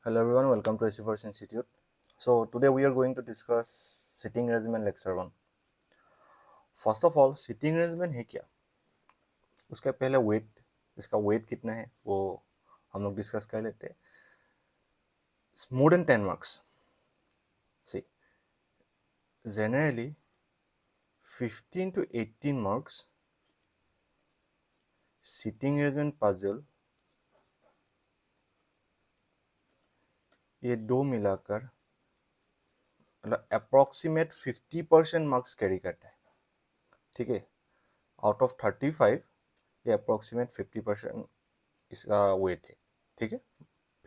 Hello everyone, welcome to AC Institute. So today we are going to discuss sitting arrangement lecture 1. First of all, sitting arrangement है क्या? उसके पहले weight, इसका weight कितना है वो हम लोग डिस्कस कर लेते हैं. It's more than 10 marks. See, generally 15 to 18 marks sitting arrangement puzzle ये दो मिलाकर मतलब अप्रॉक्सीमेट 50% मार्क्स कैरी करता है. ठीक है, आउट ऑफ 35 ये अप्रॉक्सीमेट 50% इसका वेट है. ठीक है,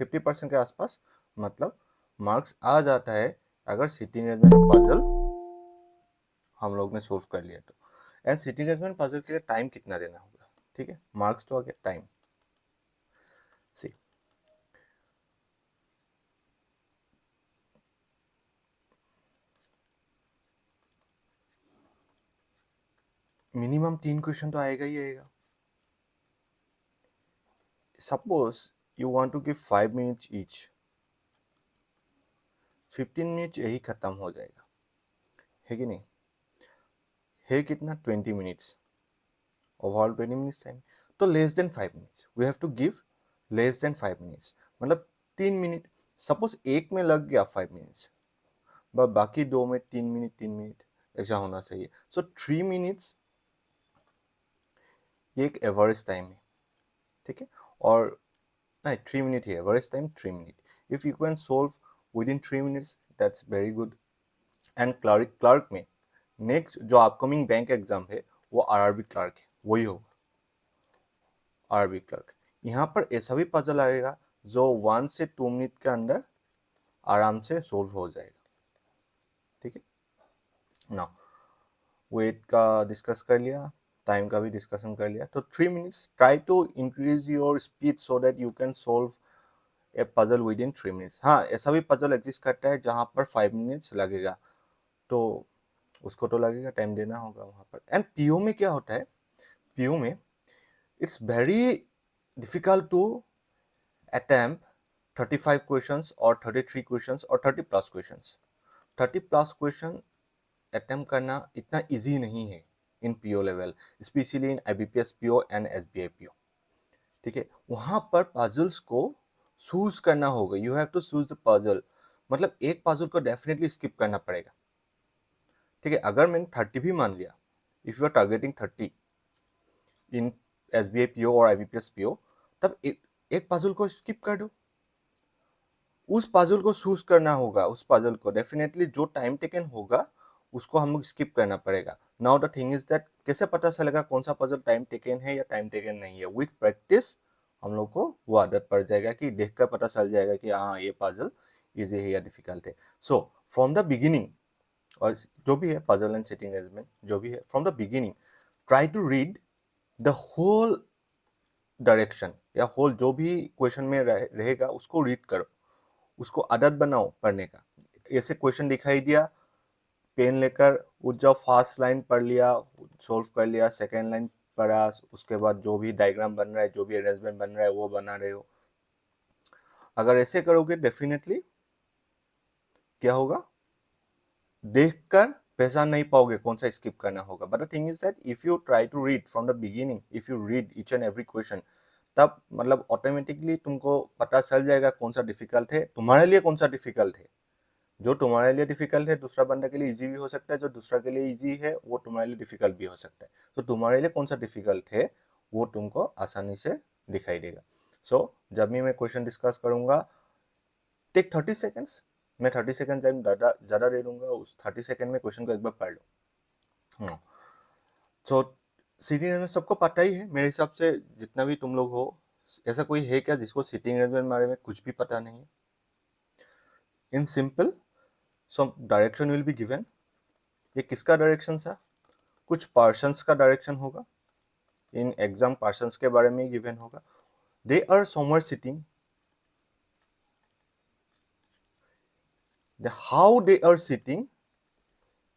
50% के आसपास मतलब मार्क्स आ जाता है अगर सिटिंग अरेंजमेंट पजल हम लोग ने सोल्व कर लिया तो. एंड सिटिंग अरेंजमेंट पजल के लिए टाइम कितना देना होगा? ठीक है, मार्क्स तो आ गया, टाइम सी. मिनिमम 3 क्वेश्चन तो आएगा ही आएगा. Suppose you want to give 5 minutes each, 15 minutes यही खत्म हो जाएगा, है कि नहीं? है कितना? 20 मिनट्स, ओवरऑल 20 मिनट्स टाइम. तो less than 5 minutes we have to give, less than 5 minutes मतलब 3 मिनट. सपोज एक में लग गया 5 मिनट्स, बट बाकी दो में 3 मिनट ऐसा होना चाहिए. सो 3 मिनट्स ये एक एवरेज टाइम है. ठीक है, और नहीं 3 minute he average time, 3 minute. If you can solve with in 3 minutes that's very good. And clerk में नेक्स्ट जो अपकमिंग बैंक एग्जाम है वो आरआरबी क्लर्क है, वही होगा आरआरबी क्लर्क. यहाँ पर ऐसा भी पजल आएगा जो 1 से 2 मिनट के अंदर आराम से सोल्व हो जाएगा. ठीक है, ना वेट का डिस्कस कर लिया, टाइम का भी डिस्कशन कर लिया. तो 3 minutes, try to increase your speed so that you can solve a puzzle within 3 minutes. हाँ, ऐसा भी पजल एग्जिस्ट करता है जहाँ पर 5 मिनट्स लगेगा, तो उसको तो लगेगा, टाइम देना होगा वहाँ पर. एंड पीओ में क्या होता है? पीओ में it's very difficult to attempt 35 questions और 33 क्वेश्चंस और 30 plus questions. 30 plus question attempt करना इतना इजी नहीं है in PO level, specially in IBPS PO and SBI PO. ठीक है, वहां पर पजल्स को चूज करना होगा. You have to choose the puzzle, मतलब एक पजल को डेफिनेटली स्किप करना पड़ेगा. ठीक है, अगर मैंने 30 भी मान लिया, if you are targeting 30 in SBI PO और आईबीपीएस पीओ, तब एक पजल को स्किप कर दो. उस पजल को चूज करना होगा, उस पजल को डेफिनेटली जो टाइम टेकन होगा उसको हम स्किप करना पड़ेगा. Now the thing is that कैसे पता चलेगा कौन सा पजल टाइम टेकन है या टाइम टेकन नहीं है? विथ प्रैक्टिस हम लोग को वो आदत पड़ जाएगा कि देखकर पता चल जाएगा कि हाँ ये पजल इजी है या डिफिकल्ट है. सो फ्रॉम द बिगिनिंग, और जो भी है पजल एंड सिटिंग अरेंजमेंट जो भी है, from the beginning try to read the whole direction या होल जो भी क्वेश्चन में रहेगा उसको रीड करो, उसको आदत बनाओ पढ़ने का. ऐसे क्वेश्चन दिखाई दिया, पेन लेकर उठ जाओ, फास्ट लाइन पढ़ लिया, सोल्व कर लिया, सेकेंड लाइन पढ़ा, उसके बाद जो भी डायग्राम बन रहा है, जो भी अरेंजमेंट बन रहा है वो बना रहे हो. अगर ऐसे करोगे डेफिनेटली क्या होगा? देखकर पहचान नहीं पाओगे कौन सा स्किप करना होगा. But the thing is that if you try to read from the beginning, if you read each and every question, तब मतलब ऑटोमेटिकली तुमको पता चल जाएगा कौन सा डिफिकल्ट है तुम्हारे लिए, कौन सा डिफिकल्ट है. जो तुम्हारे लिए डिफिकल्ट है दूसरा बंदा के लिए इजी भी हो सकता है, जो दूसरा के लिए इजी है वो तुम्हारे लिए डिफिकल्ट भी हो सकता है. तो तुम्हारे लिए कौन सा डिफिकल्ट है वो तुमको आसानी से दिखाई देगा. सो जब भी मैं क्वेश्चन डिस्कस करूंगा, टेक 30 सेकेंड्स. मैं 30 सेकेंड टाइम ज़्यादा दे दूंगा, उस 30 सेकेंड में क्वेश्चन को एक बार पढ़ लो. सो सीटिंग अरेंजमेंट सबको पता ही है मेरे हिसाब से, जितना भी तुम लोग हो. ऐसा कोई है क्या जिसको सीटिंग अरेंजमेंट बारे में कुछ भी पता नहीं है? In simple, some direction will be given. ये किसका डायरेक्शन था? कुछ पर्सन्स का डायरेक्शन होगा. इन एग्जाम पर्सन्स के बारे में गिवन होगा. They are somewhere sitting, how they are sitting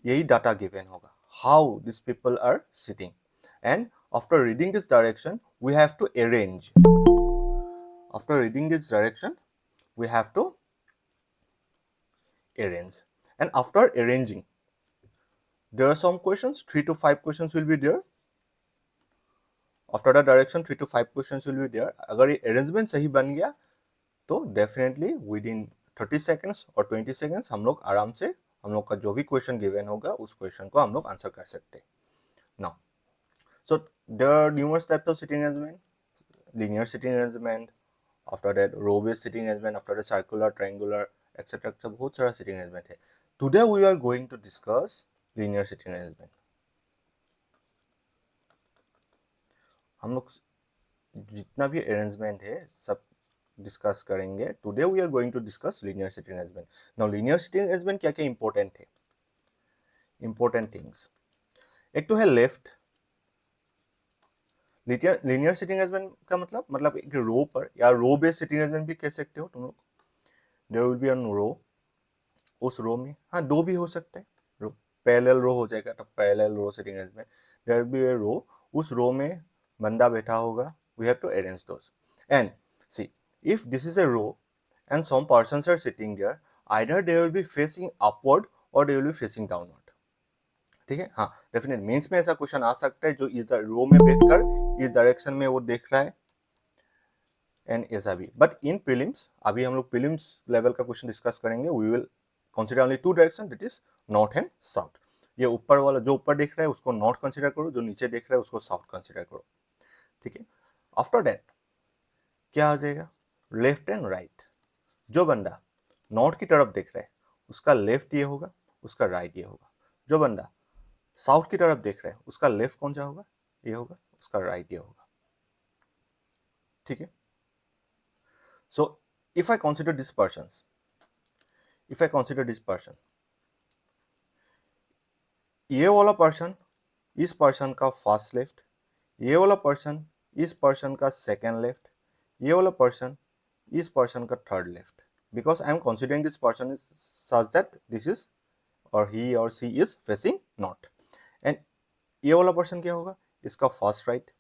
यही डाटा गिवन होगा, how this people are sitting. And after reading this direction we have to arrange. After reading this direction we have to arrange. And after arranging, there are some questions, 3 to 5 questions will be there. After the direction, 3 to 5 questions will be there. अगर ये arrangement सही बन गया तो definitely within 30 seconds और 20 seconds हम लोग आराम से हम लोग का जो भी क्वेश्चन गिवन होगा उस क्वेश्चन को हम लोग आंसर कर सकते हैं. Now, so there are numerous types of sitting arrangement. Linear sitting arrangement, after that row based sitting arrangement, after that circular, triangular, etc. बहुत सारा sitting arrangement है. Today we are going to discuss linear sitting arrangement. हम लोग जितना भी arrangement है सब discuss करेंगे. Today we are going to discuss linear sitting arrangement. Now linear sitting arrangement क्या क्या इंपॉर्टेंट है, इंपॉर्टेंट थिंग्स. एक तो है लेफ्ट. लीनियर सिटिंग अरेंजमेंट का मतलब एक रो पर या रो बेस्ड सिटिंग अरेंजमेंट भी कह सकते हो तुम लोग. देयर विल बी ऑन रो, उस रो में हाँ दो भी हो सकता है. रो पैरेलल रो हो जाएगा तो parallel row sitting arrangement. There will be a row, उस रो में बंदा बैठा होगा. We have to arrange those. And see, if this is a row and some persons are sitting there, either they will be facing upward or they will be facing downward. ठीक है, हाँ definite mains में ऐसा question आ सकता है जो इस रो में बैठकर इस डायरेक्शन में वो देख रहा है एंड ऐसा भी. बट इन प्रीलिम्स, अभी हम लोग प्रीलिम्स लेवल का क्वेश्चन डिस्कस करेंगे. We will consider only two direction, that is north and south. ये ऊपर वाला जो ऊपर देख रहा है उसको नॉर्थ कंसीडर करो, जो नीचे देख रहा है उसको साउथ कंसीडर करो. ठीक है. आफ्टर दैट क्या आ जाएगा, लेफ्ट एंड राइट. जो बंदा नॉर्थ की तरफ देख रहा है उसका लेफ्ट ये होगा, उसका राइट ये होगा. जो बंदा साउथ की तरफ देख रहा है उसका लेफ्ट कौन सा होगा, ये होगा, उसका राइट ये होगा. ठीक है. सो if I consider this person, ये वाला पर्सन इस पर्सन का फर्स्ट लेफ्ट, ये वाला पर्सन इस पर्सन का सेकेंड लेफ्ट, ये वाला पर्सन इस पर्सन का third left. Because I am considering this person is such that this is or he or she is facing north. And ये वाला पर्सन क्या होगा, इसका फर्स्ट राइट.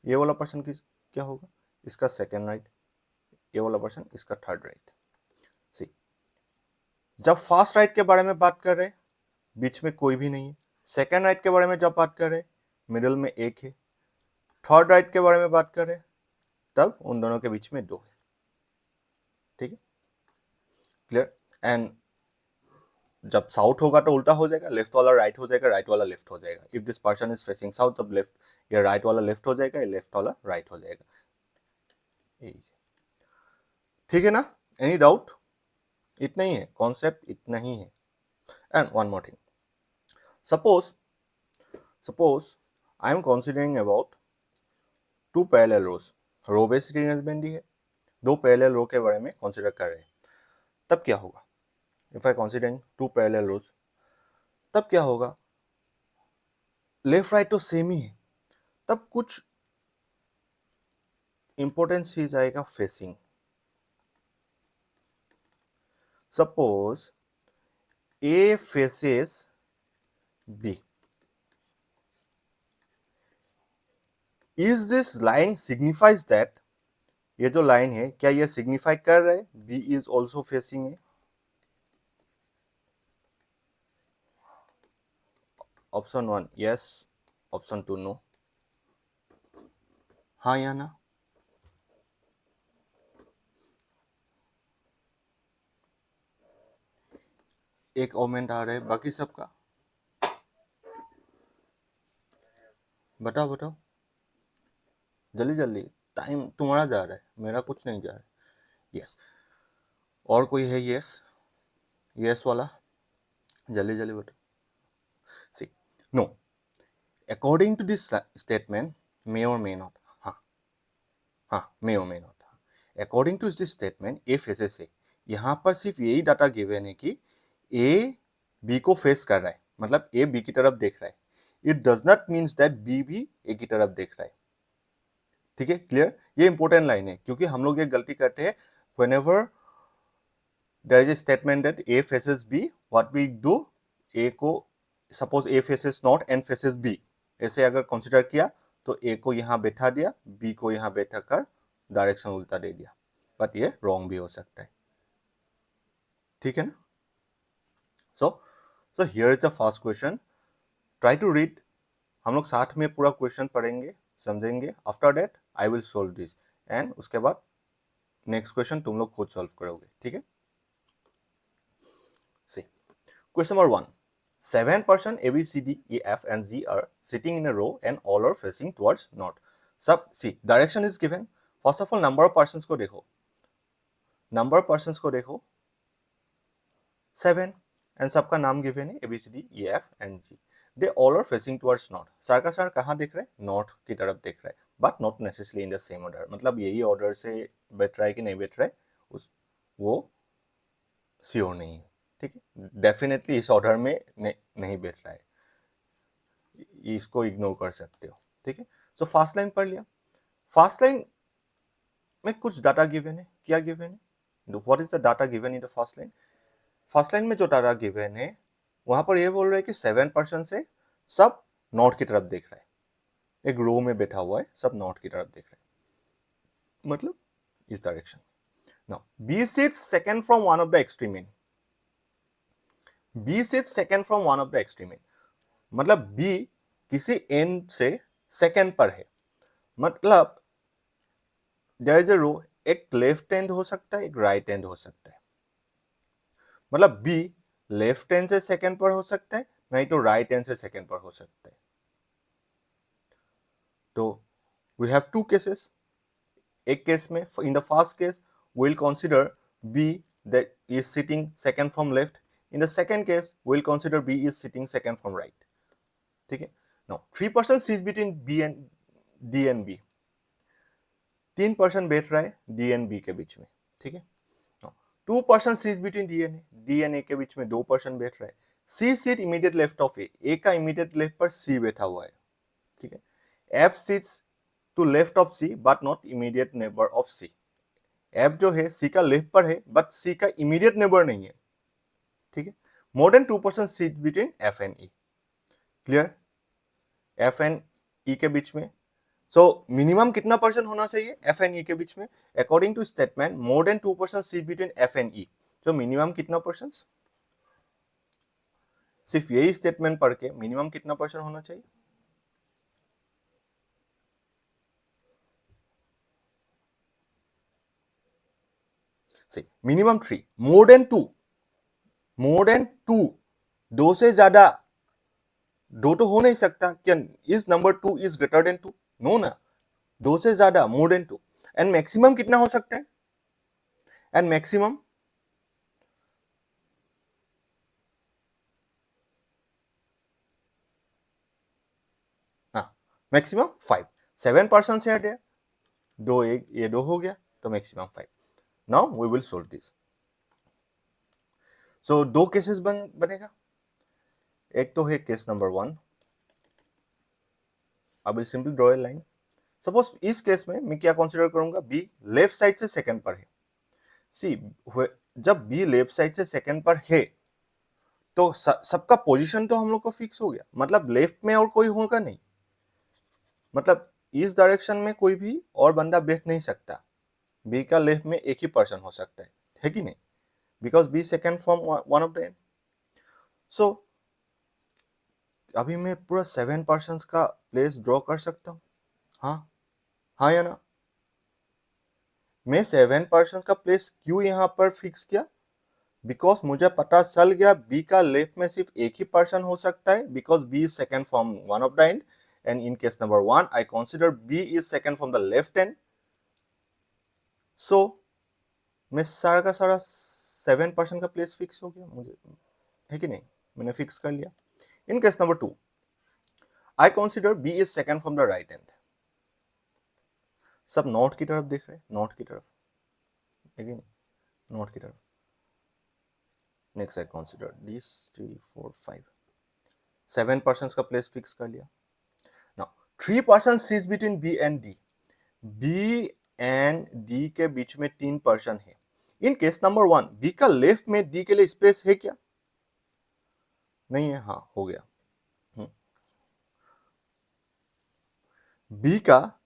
ये वाला पर्सन क्या होगा, इसका सेकेंड राइट. ये वाला पर्सन इसका थर्ड राइट. सी, जब फर्स्ट राइट के बारे में बात कर रहे हैं बीच में कोई भी नहीं है. सेकेंड राइट के बारे में जब बात कर रहे हैं मिडिल में एक है. थर्ड राइट के बारे में बात कर रहे हैं तब उन दोनों के बीच में दो है. ठीक है, क्लियर. एंड जब साउथ होगा तो उल्टा हो जाएगा, लेफ्ट वाला राइट हो जाएगा, राइट वाला लेफ्ट हो जाएगा. If this person is facing south तब लेफ्ट या राइट वाला लेफ्ट हो जाएगा, या लेफ्ट वाला राइट हो जाएगा. ठीक है ना, एनी डाउट? इतना ही है कॉन्सेप्ट, इतना ही है. And one more thing, suppose I am considering about two parallel rows. Row based sitting arrangement ही है, दो पैरेलल रो के बारे में कंसीडर कर रहे हैं. तब क्या होगा, if I considering two parallel rows, तब क्या होगा, लेफ्ट राइट तो सेम ही है, तब कुछ इंपॉर्टेंस चीज आएगा facing. Suppose A faces B, is this line signifies that, ये जो लाइन है क्या ये सिग्निफाई कर रहा है B is also facing A. Option 1 yes, option 2 no. हाँ या ना? एक कमेंट आ रहा है, बाकी सबका बताओ जल्दी जल्दी, टाइम तुम्हारा जा रहा है, मेरा कुछ नहीं जा रहा है. यस, और कोई है यस वाला, जल्दी जल्दी बताओ. See, no, according to this statement may और मे नॉट. हाँ मे और may not. According to this statement A faces A, यहाँ पर सिर्फ यही डाटा गिवन है कि ए बी को फेस कर रहा है, मतलब ए बी की तरफ देख रहा है. It does not means that B भी ए की तरफ देख रहा है. ठीक है, क्लियर. ये इंपॉर्टेंट लाइन है क्योंकि हम लोग ये गलती करते हैं, whenever there is a statement that A faces B, what we do, A को suppose A faces north and faces B, ऐसे अगर कंसिडर किया तो A को यहाँ बैठा दिया, B को यहाँ बैठा कर डायरेक्शन उल्टा दे दिया. बट ये रॉन्ग भी हो सकता है. ठीक है ना? So here is the first question, try to read. हम लोग साथ में पूरा क्वेश्चन पढ़ेंगे, समझेंगे। After that I will solve this, and उसके बाद नेक्स्ट क्वेश्चन तुम लोग खुद सॉल्व करोगे, ठीक है? सी question number 1, 7% A, B, C, D, E, F and G are sitting in a row and all are facing towards north. सब C direction is given. First of all number of persons को देखो, number of persons को देखो 7, and सबका नाम given है ABCDEFNG। They all are facing towards north. सर का सर कहाँ देख रहा है? नॉर्थ की तरफ देख रहा है, but not necessarily in the same order. मतलब यही ऑर्डर से बैठ रहा है कि नहीं बैठ रहा है उस वो श्योर नहीं है, ठीक है? डेफिनेटली इस ऑर्डर में नहीं बैठ रहा है, इसको इग्नोर कर सकते हो, ठीक है? सो फास्ट लाइन पढ़ लिया। फास्ट लाइन में कुछ डाटा गिवन है। क्या गिवन है? What is the data given in the fast line? First line में जो डाटा गिवन है वहां पर ये बोल रहे हैं कि 7% से सब नॉर्थ की तरफ देख रहा है, एक रो में बैठा हुआ है, सब नॉर्थ की तरफ देख रहा है, मतलब इस direction. Now B sits second from one of the extreme end, B sits second from one of the extreme end, मतलब बी किसी एंड से सेकंड पर है, मतलब देयर इज अ रो, एक लेफ्ट एंड हो सकता है, एक राइट एंड हो सकता है। मतलब बी लेफ्ट हैंड से सेकंड पर हो सकता है, नहीं तो राइट हैंड से सेकंड पर हो सकता है। तो वी हैव टू केसेस। एक केस में in the first case we will consider B that is sitting second from left, in the second case we will consider B is sitting second from right, ठीक है? Now 3% seize between B and D and B, 3% बैठ रहा है D and B के बीच में, ठीक है? 2% सीट बिटवीन डी एंड ए के बीच में 2% बैठ रहा है। सी seat immediate left of A का इमीडिएट लेफ्ट पर सी बैठा हुआ है, ठीक है? F seats to left of C but not immediate neighbor of C. F जो है सी का लेफ्ट पर है बट सी का इमीडिएट नेबर नहीं है, ठीक है? More than 2% seat between F and E. Clear? F and E के बीच में सो मिनिमम कितना परसेंट होना चाहिए एफ एंड ई के बीच में? According to statement more than 2% seat between F and E, तो मिनिमम कितना परसेंट? सिर्फ यही स्टेटमेंट पढ़ के मिनिमम कितना परसेंट होना चाहिए? See minimum 3, more than 2, more than 2, 2 से ज्यादा, 2 तो हो नहीं सकता। क्या is number 2 is greater than 2? No ना, 2 से ज्यादा, मोर देन 2। एंड मैक्सिमम कितना हो सकता है? And maximum maximum 5। 7% से हटे दो, एक ये 2 हो गया, तो maximum 5। Now we will solve this. So 2 cases बनेगा। एक तो है case number 1, I will simply draw a line. Suppose इस केस में मैं क्या कंसीडर करूंगा? बी लेफ्ट साइड से सेकंड पर है। सी जब बी लेफ्ट साइड से सेकंड पर है तो सबका पोजीशन तो हम लोग को फिक्स हो गया, मतलब लेफ्ट में और कोई होगा नहीं, मतलब इस डायरेक्शन में कोई भी और बंदा बैठ नहीं सकता। बी का लेफ्ट में एक ही पर्सन हो सकता है कि नहीं? Because B second from one of the end. So अभी मैं पूरा 7% का प्लेस ड्रॉ कर सकता हूँ। हाँ, हाँ या ना? मैं 7% का प्लेस क्यों यहाँ पर फिक्स किया? बिकॉज मुझे पता चल गया बी का लेफ्ट में सिर्फ एक ही पर्सन हो सकता है, because B is second from one of the end, and in case number 1 I consider B is second from the left end. So मैं सारा का सारा 7% का प्लेस फिक्स हो गया मुझे, है कि नहीं? मैंने फिक्स कर लिया। In case number 2 I consider B is second from the right end. सब नॉर्थ की तरफ देख रहे हैं, नॉर्थ की तरफ, है कि नहीं? नॉर्थ की तरफ। नेक्स्ट आई कंसीडर दिस 3 4 5, 7% का प्लेस फिक्स कर लिया। Now 3% seize between B and D, B and D के बीच में 3% है। इन केस नंबर 1 बी का लेफ्ट में डी के लिए स्पेस है क्या? नहीं है, हाँ हो गया। बी का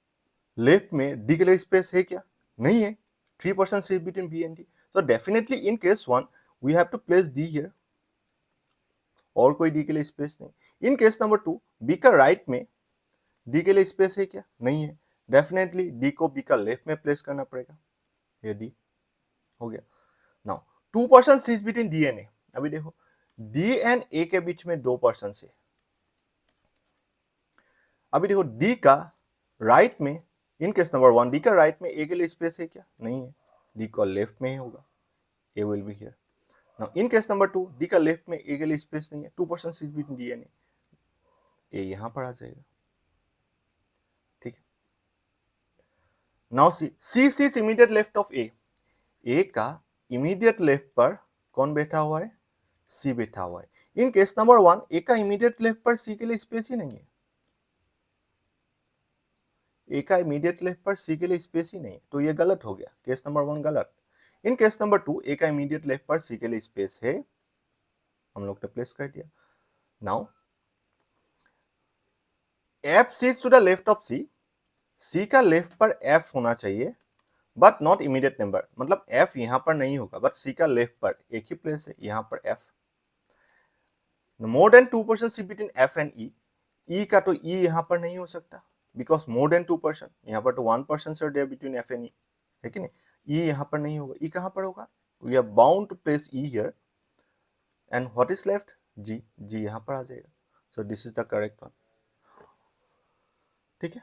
लेफ्ट में डी के लिए स्पेस है क्या? नहीं है। 3% seize between B and D, so definitely in case 1 we have to place D here, और कोई डी के लिए स्पेस नहीं। इन केस नंबर 2 बी का राइट में डी के लिए स्पेस है क्या? नहीं है। डेफिनेटली डी को बी का लेफ्ट में प्लेस करना पड़ेगा। ये डी हो गया। नाउ 2% सीज बिटवीन डी एंड ए। अभी देखो डी एंड ए के बीच में 2% है। अभी देखो डी का राइट में, इन केस नंबर 1 डी का राइट में ए के लिए स्पेस है क्या? नहीं है। डी का लेफ्ट में ही होगा, A will be here. Now in case number 2 D का लेफ्ट में ए के लिए स्पेस नहीं है, 2% सीज बिटवीन डी एंड ए यहां पर आ जाएगा। ठीक है। नाउ सी सीज इमीडिएट लेफ्ट ऑफ ए का इमीडिएट लेफ्ट पर कौन बैठा हुआ है? सी बैठा हुआ है। इन केस नंबर 1 ए का इमीडिएट लेफ्ट पर सी के लिए स्पेस ही नहीं है। ए का इमीडिएट लेफ्ट पर सी के लिए स्पेस ही नहीं, तो ये गलत हो गया। केस नंबर 1 गलत। इन केस नंबर 2 ए का इमीडिएट लेफ्ट पर सी के लिए स्पेस है, हम लोग ने प्लेस कर दिया। नाउ एफ सीज to the left of C, C का लेफ्ट पर एफ होना चाहिए बट नॉट इमीडिएट नंबर, मतलब एफ यहां पर नहीं होगा, बट सी का लेफ्ट पर एक ही प्लेस है, यहां पर F. More than 2% see between F and E का तो ई यहां पर नहीं हो सकता बिकॉज मोर देन 2%, यहां पर तो 1% sir there between F and E, है कि नहीं? ई यहां पर नहीं होगा, ई कहां पर होगा? We are bound to place E here and what is left? जी, जी यहां पर आ जाएगा। So this is the correct one. ठीक है,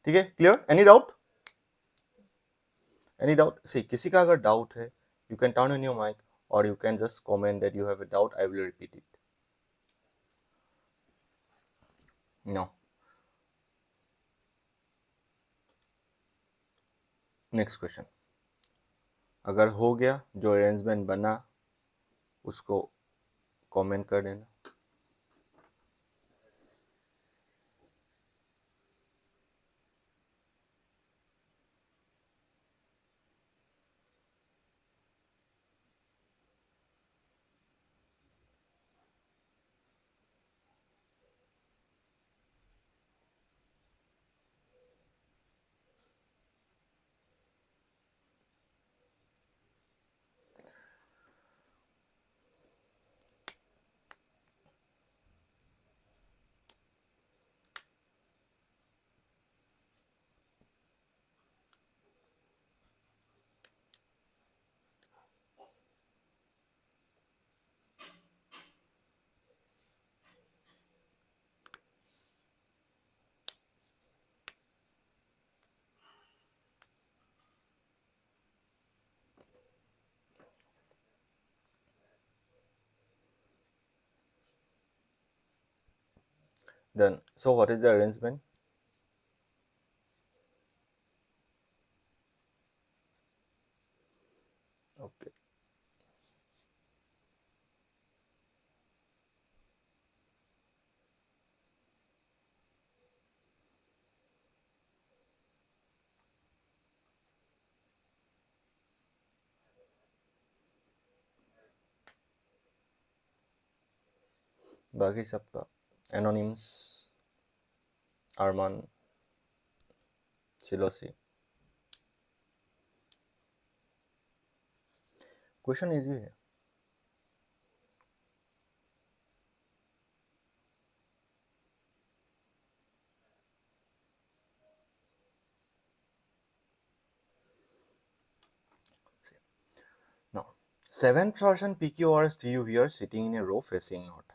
ठीक है, clear? Any doubt? Any doubt? See किसी का अगर डाउट है you can turn on your mic or you can just comment that you have a doubt. I will repeat it. No. Next question. अगर हो गया, जो अरेंजमेंट बना उसको कमेंट कर देना। Then, so what is the arrangement? Okay. बाकी सबका एनोनिम्स, अरमान, सिलोसी। क्वेश्चन इजी है। Now, 7% PQRs do you hear sitting in a row facing north?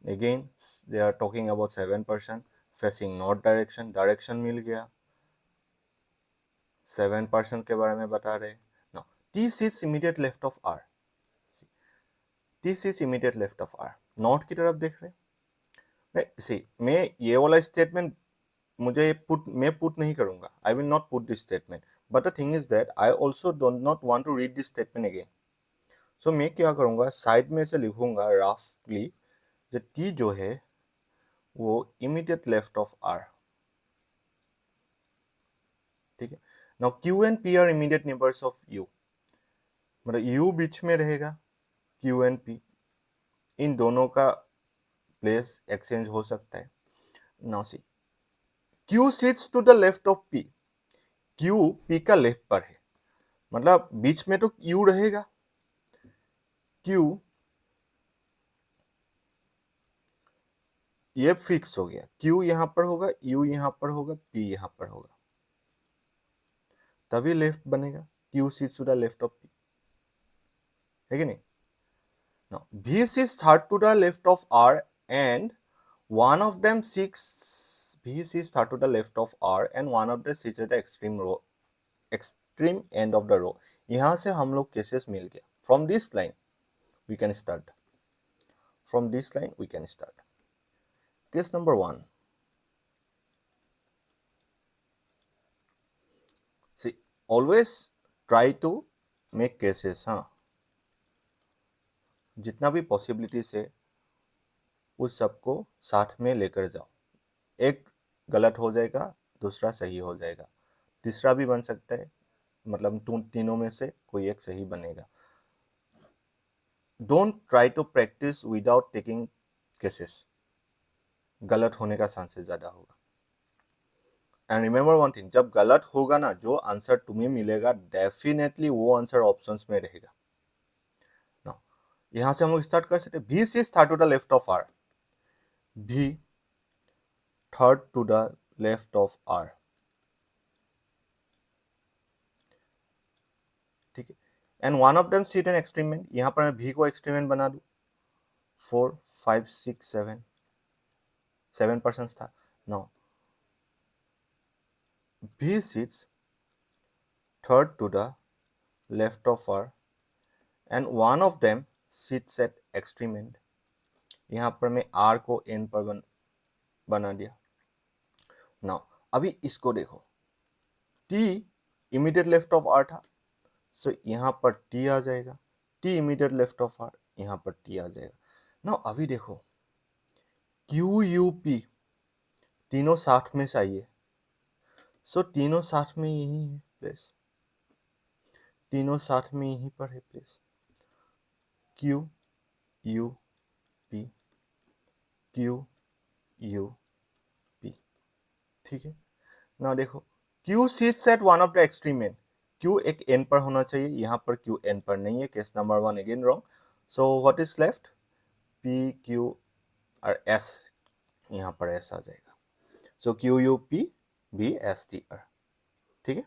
Again, they are talking about 7% facing north direction. Direction मिल गया, 7% के बारे में बता रहे। Now, T sits immediate left of R. T sits immediate left of R. North की तरफ देख रहे। मैं ये वाला स्टेटमेंट मैं पुट नहीं करूंगा। I will not put this statement. But the thing is that I also do not want to read this statement again. So मैं क्या करूंगा, साइड में से लिखूंगा रफली, जो T जो है वो इमीडिएट लेफ्ट ऑफ R। ठीक है। Now Q and P are immediate neighbors of U, मतलब U बीच में रहेगा, Q एंड P इन दोनों का प्लेस एक्सचेंज हो सकता है। Now see Q sits to the left of P, Q P का लेफ्ट पर है, मतलब बीच में तो u रहेगा, q ये फिक्स हो गया, q यहां पर होगा, u यहां पर होगा, p यहां पर होगा, तभी लेफ्ट बनेगा, q sits to the left of p, है कि नहीं? Now v sits third to the left of r and one of them sits, v sits third to the left of r and one of them sits at the extreme end of the row. यहां से हम लोग cases मिल गया. From this line we can start. From this line we can start. Case number 1. See, always try to make cases, हाँ, जितना भी possibilities है उस सबको साथ में लेकर जाओ. एक गलत हो जाएगा, दूसरा सही हो जाएगा, तीसरा भी बन सकता है, मतलब तीनों में से कोई एक सही बनेगा. Don't try to practice without taking cases, गलत होने का चांसेस ज्यादा होगा. एंड रिमेंबर वन थिंग, जब गलत होगा ना, जो आंसर तुम्हें मिलेगा डेफिनेटली वो आंसर ऑप्शंस में रहेगा. ना, यहां से हम लोग स्टार्ट कर सकते हैं. V sits third to the left of R. V third to the left of R. ठीक है. And one of them sit an experiment. यहां पर मैं V को एक्सपेरिमेंट बना दूं. 4 5 6 7 था. Now V sits third to the left of R and one of them sits at extreme end. यहां पर मैं R को end पर बना दिया. नाउ अभी इसको देखो, T immediate left of R था, सो यहां पर T आ जाएगा. T immediate left of R, यहां पर T आ जाएगा. नाउ अभी देखो, Q U P तीनों साथ में चाहिए, सो तीनों साथ में यही है प्लेस, तीनों साथ में यहीं पर है place. Q U P Q U P. ठीक है. ना देखो, Q sits at one of the extreme end. Q एक end पर होना चाहिए, यहाँ पर Q end पर नहीं है. Case number 1 again wrong. So what is left? P Q और S, यहाँ पर S आ जाएगा. So Q U P B S T R. ठीक है,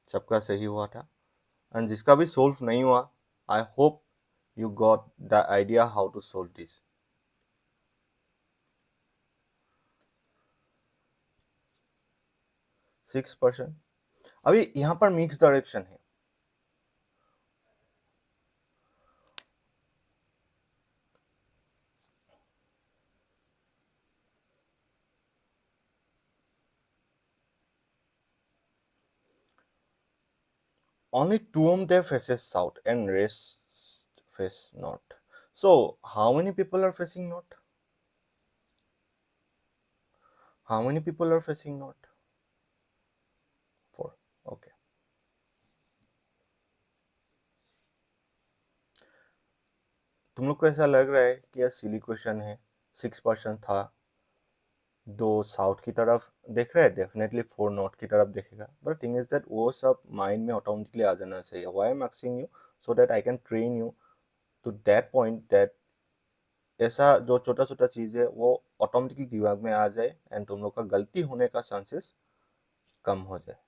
सबका सही हुआ था. एंड जिसका भी सोल्व नहीं हुआ, I hope you got the idea how to solve this. 6%. अभी यहाँ पर मिक्स डायरेक्शन है. Only two of them faces south and rest face north. So how many people are facing north? How many people are facing north? 4. Okay. तुम लोग को ऐसा लग रहा है कि यह सिली क्वेश्चन है, 6% था, 2 साउथ की तरफ देख रहे हैं, डेफिनेटली 4 नॉर्थ की तरफ देखेगा. बट थिंग इज दैट वो सब माइंड में ऑटोमेटिकली आ जाना चाहिए. Why I am asking you, so that I can train you to that point, that ऐसा जो छोटा छोटा चीज है वो ऑटोमेटिकली दिमाग में आ जाए एंड तुम लोग का गलती होने का चांसेस कम हो जाए.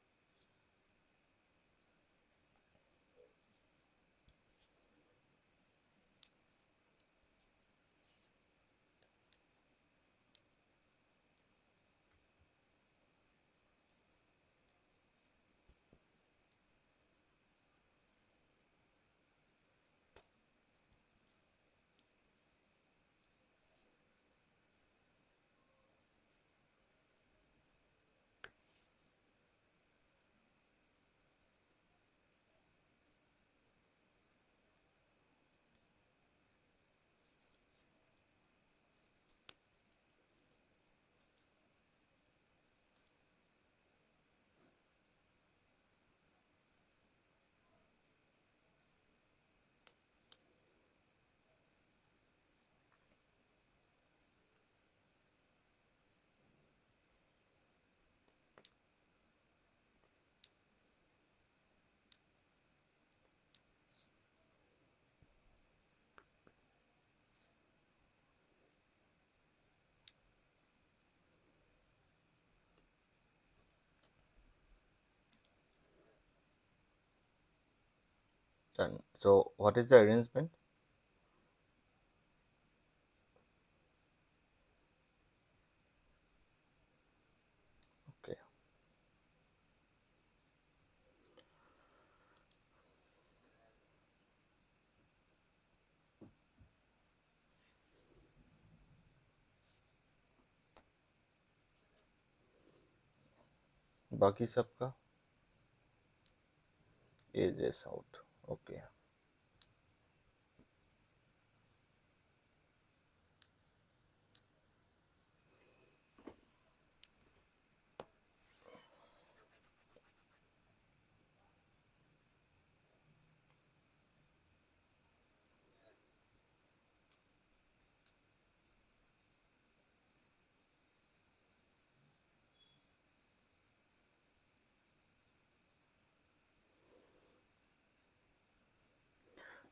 Done. So what is the arrangement? Okay. बाकी सबका एज एस आउट. ओके.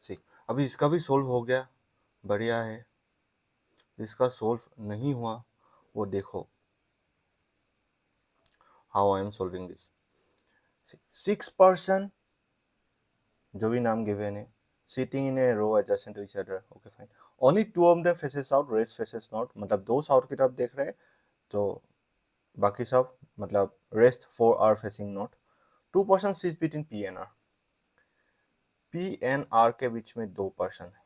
सी, अभी इसका भी सोल्व हो गया, बढ़िया है. इसका सोल्व नहीं हुआ, वो देखो how I am solving this. 6% जो भी नाम गिवन है, sitting in a row adjacent to each other. Okay, fine. Only two of them faces out, rest faces not. मतलब दो साउथ की तरफ देख रहे हैं, तो बाकी सब मतलब रेस्ट 4 आर फेसिंग नॉर्थ. 2% सीज between P and R. P and R के बीच में 2% है.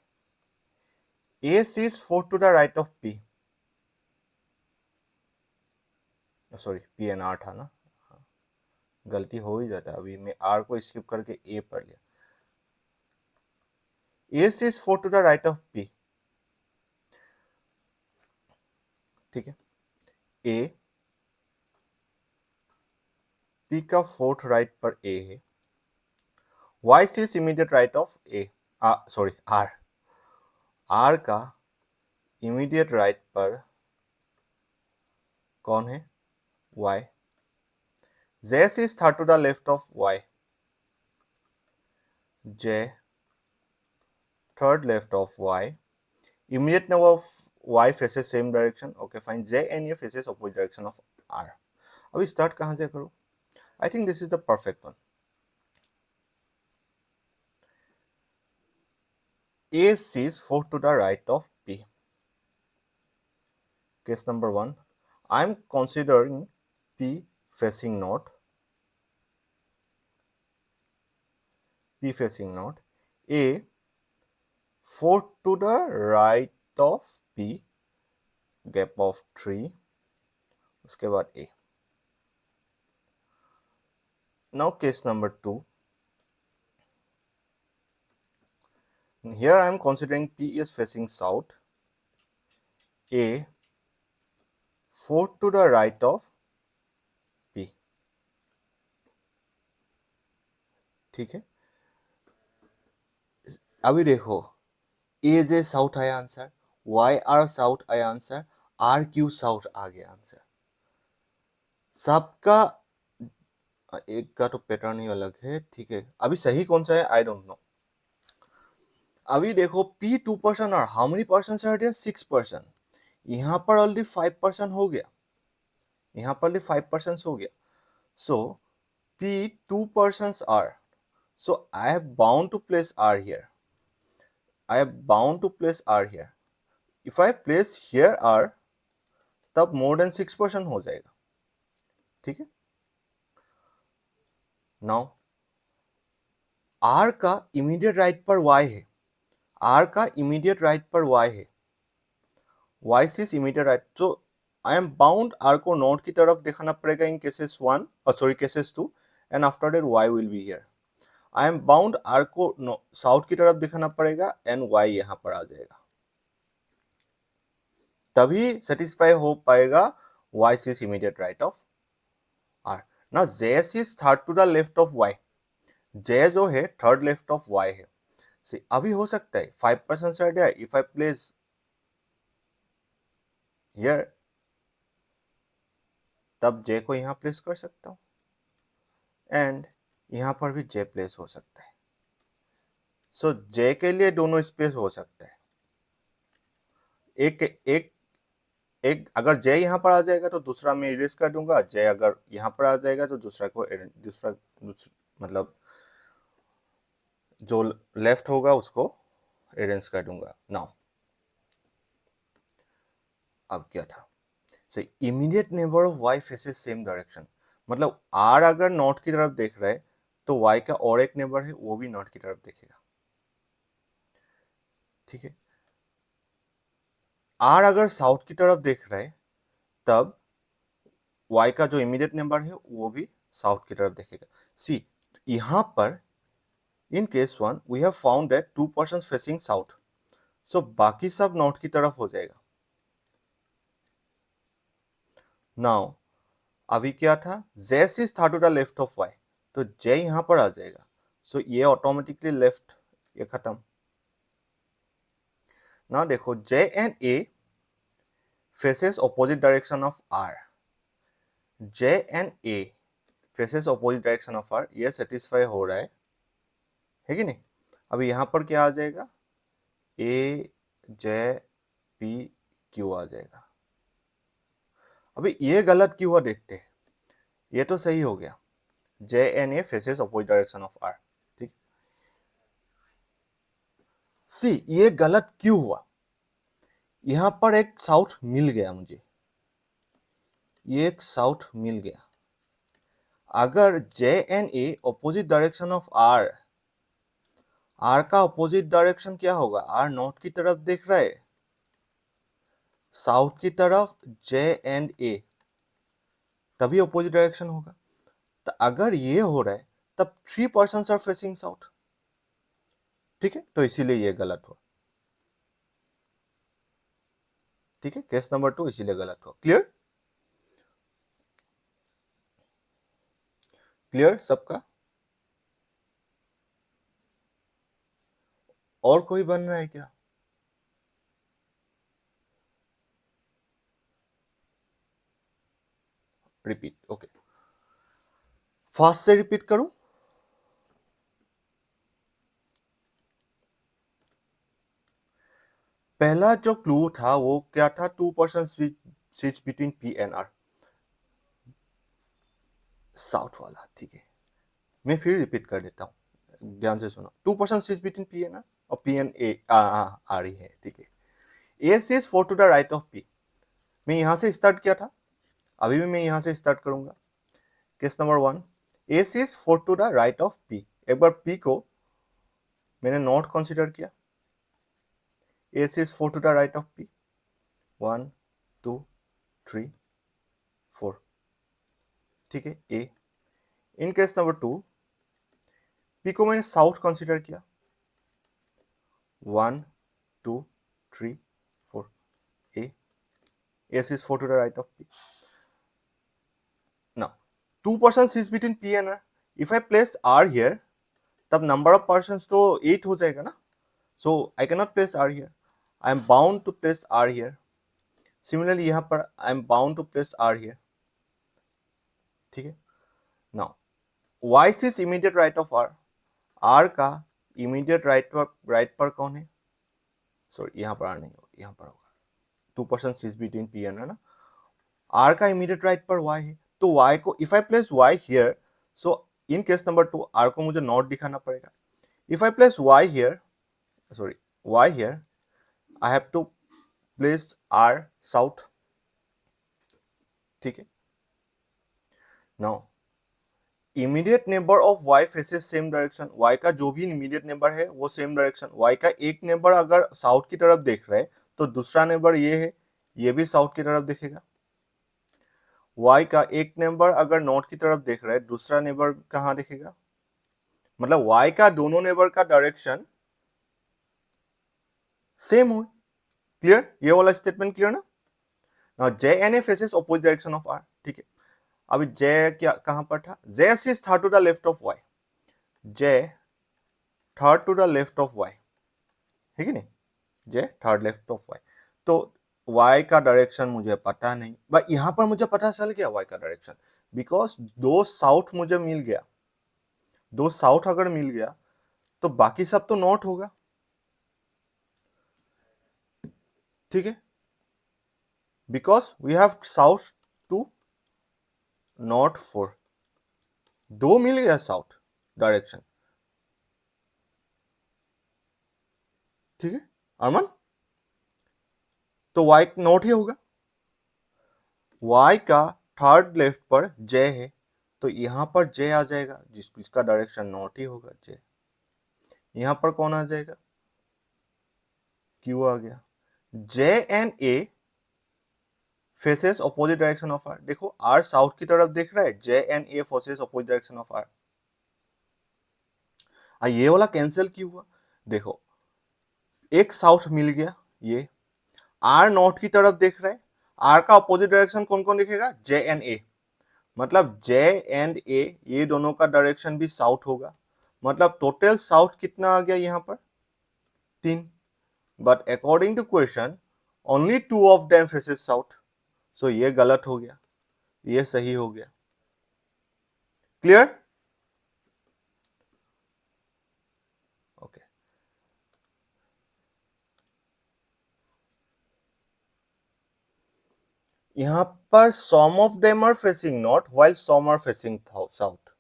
ए सीज 4 to the right of P. Sorry, P and R था ना, गलती हो ही जाता है. अभी मैं आर को स्किप करके ए पढ़ लिया. ए सीज 4 to the right of P. ठीक है. ए, पी का फोर्थ राइट पर ए है. वाई सीज immediate right of A, sorry R. R का इमीडिएट राइट पर कौन है? वाई. जे सीज third to the left of Y. J third left of y. Immediate now of y faces same direction. Okay, fine. J and A faces opposite direction of R. अभी start कहाँ से करो? I think this is the perfect one. A sees 4 to the right of P. Case number 1. I am considering P facing north. P facing north. A 4 to the right of P, gap of 3. उसके बाद A. Now case number 2. Here I am considering P is facing south. A 4 to the right of P. ठीक है. अभी देखो, ए जे south आया answer, Y are south आया answer, are Q south आ गया answer. सबका एक का तो पैटर्न ही अलग है. ठीक है, अभी सही कौन सा है आई डोंट नो. अभी देखो P 2% और हाउ मेनी परसेंट है? 6%. यहाँ पर ऑलरेडी 5% हो गया, यहाँ पर ऑलरेडी 5% हो गया. सो P 2% R. So I have bound to place R here. I have bound to place R here. If I place here R, तब more than 6% हो जाएगा. ठीक है. Now R का इमीडिएट राइट पर Y है. R का इमीडिएट राइट पर Y है. Y sees immediate right. तो I am bound R को नॉर्थ की तरफ दिखाना पड़ेगा in cases 1 sorry cases 2 and after that Y will be here. I am bound R को साउथ की तरफ दिखाना पड़ेगा and Y यहाँ पर आ जाएगा. तभी सेटिस्फाई हो पाएगा y is immediate right of r. Now j is third to the left of y. j जो है थर्ड लेफ्ट ऑफ y है. See, अभी हो सकता है 5% से हटा. इफ आई प्लेस हियर, तब j को यहाँ प्लेस कर सकता हूँ एंड यहाँ पर भी j प्लेस हो सकता है. सो j के लिए दोनों स्पेस हो सकता है. एक एक एक अगर j यहाँ पर आ जाएगा तो दूसरा मैं इरेज कर दूंगा. j अगर यहाँ पर आ जाएगा तो दूसरा को मतलब जो लेफ्ट होगा उसको अरेंज कर दूंगा। नाउ अब क्या था, से immediate neighbor of Y faces same direction, मतलब आर अगर नॉर्थ की तरफ देख रहा है तो वाई का और एक नेबर है वो भी नॉर्थ की तरफ देखेगा। ठीक है, आर अगर साउथ की तरफ देख रहा है तब वाई का जो इमीडिएट नेबर है वो भी साउथ की तरफ देखेगा। सी यहां पर in case one we have found that two person facing south, so बाकी सब नॉर्थ की तरफ हो जाएगा। नाउ अभी क्या था, जेस इज था to the left of Y, तो जे यहां पर आ जाएगा, सो ये ऑटोमेटिकली लेफ्ट, ये खत्म। ना देखो J and A faces opposite direction of R, J and A faces opposite direction of R, ये सेटिस्फाई हो रहा है कि नहीं। अभी यहां पर क्या आ जाएगा, ए जे पी क्यू आ जाएगा। अभी ये गलत क्यों हुआ देखते हैं, ये तो सही हो गया, J and A faces opposite direction of R. ठीक, सी ये गलत क्यों हुआ, यहां पर एक साउथ मिल गया मुझे, ये एक साउथ मिल गया। अगर J and A opposite direction of R, R का ऑपोजिट डायरेक्शन क्या होगा, आर नॉर्थ की तरफ देख रहा है, साउथ की तरफ जे एंड ए, तभी ऑपोजिट डायरेक्शन होगा। तो अगर ये हो रहा है तब three person R facing south. ठीक है, तो इसीलिए ये गलत हुआ। ठीक है, केस नंबर 2 इसीलिए गलत हुआ। क्लियर, क्लियर सबका। और कोई बन रहा है क्या? रिपीट, ओके, फास्ट से रिपीट करूं। पहला जो क्लू था वो क्या था, two person switch between P and R, south वाला। ठीक है, मैं फिर रिपीट कर देता हूँ, ध्यान से सुनो। Two person switch between P and R और पी एंड ए आ रही है। ठीक है, ए सीज four to the right of P, मैं यहां से स्टार्ट किया था, अभी भी मैं यहां से स्टार्ट करूंगा। केस नंबर 1, ए सीज four to the right of P, एक बार पी को मैंने नॉट कंसिडर किया, ए सीज four to the right of P, 1 2 3 4। ठीक है, A. In case number 2, P को मैंने साउथ कंसिडर किया, 1 2 3 4, A, S is 4 to the right of P. Now two person is between P and R, if I place R here तब number of person तो 8 हो जाएगा ना, so I can not place R here, I am bound to place R here. Similarly यहाँ पर I am bound to place R here. ठीक है, now Y is immediate right of R, R का immediate right पर कौन है, sorry यहाँ पर आर नहीं होगा, यहाँ पर होगा, two person is between P and R ना, आर का इमीडिएट राइट पर वाई है, तो वाई को if I place Y here, so in case number 2 R को मुझे नॉट दिखाना पड़ेगा। If I place Y here, sorry Y here, I have to place R south. ठीक है, now immediate neighbor of Y faces same direction, Y का जो भी immediate neighbour है वो सेम डायरेक्शन, वाई का एक नेबर अगर साउथ की तरफ देख रहा है तो दूसरा नेबर ये है, ये भी साउथ की तरफ देखेगा। वाई का एक नेबर अगर नॉर्थ की तरफ देख रहा है, दूसरा नेबर कहाँ देखेगा, मतलब वाई का दोनों नेबर का डायरेक्शन सेम हो। क्लियर, ये वाला स्टेटमेंट क्लियर ना। Now J and A faces opposite direction of R. ठीक है, अभी जे क्या कहां पर था, J is third to the left of Y, J third to the left of Y है कि नहीं, J third left of Y, तो वाई का डायरेक्शन मुझे पता नहीं, बट यहां पर मुझे पता चल गया वाई का डायरेक्शन, बिकॉज दो साउथ मुझे मिल गया, दो साउथ अगर मिल गया तो बाकी सब तो नॉर्थ होगा। ठीक है, because we have south to north 4, दो मिल गया साउथ डायरेक्शन। ठीक है अरमान, तो y नोट ही होगा, y का थर्ड लेफ्ट पर j है तो यहां पर j आ जाएगा, जिसका डायरेक्शन नॉट ही होगा j। यहां पर कौन आ जाएगा, q आ गया। j and a faces opposite direction of r, देखो r साउथ की तरफ देख रहा है, j and a faces opposite direction of r। ये वाला कैंसिल क्यों हुआ, देखो एक साउथ मिल गया, ये r नॉर्थ की तरफ देख रहा है, r का अपोजिट डायरेक्शन कौन कौन दिखेगा, j एंड a, मतलब j एंड a ये दोनों का डायरेक्शन भी साउथ होगा, मतलब टोटल साउथ कितना आ गया यहाँ पर, 3। But according to question only 2 of them faces south, so ये गलत हो गया, ये सही हो गया। Clear, okay. यहां पर some of them are facing north while some are facing south.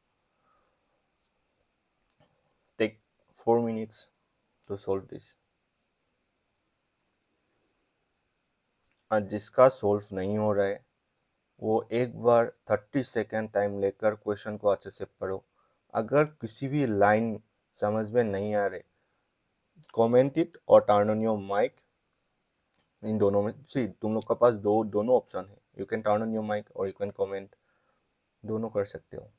Take 4 minutes to solve this। आज जिसका सोल्व नहीं हो रहा है वो एक बार 30 सेकेंड टाइम लेकर क्वेश्चन को अच्छे से पढ़ो। अगर किसी भी लाइन समझ में नहीं आ रहे, कमेंट इट और टर्न ऑन योर माइक। इन दोनों में सी तुम लोग के पास दोनों ऑप्शन है, you can turn on your mic और यू कैन कमेंट, दोनों कर सकते हो।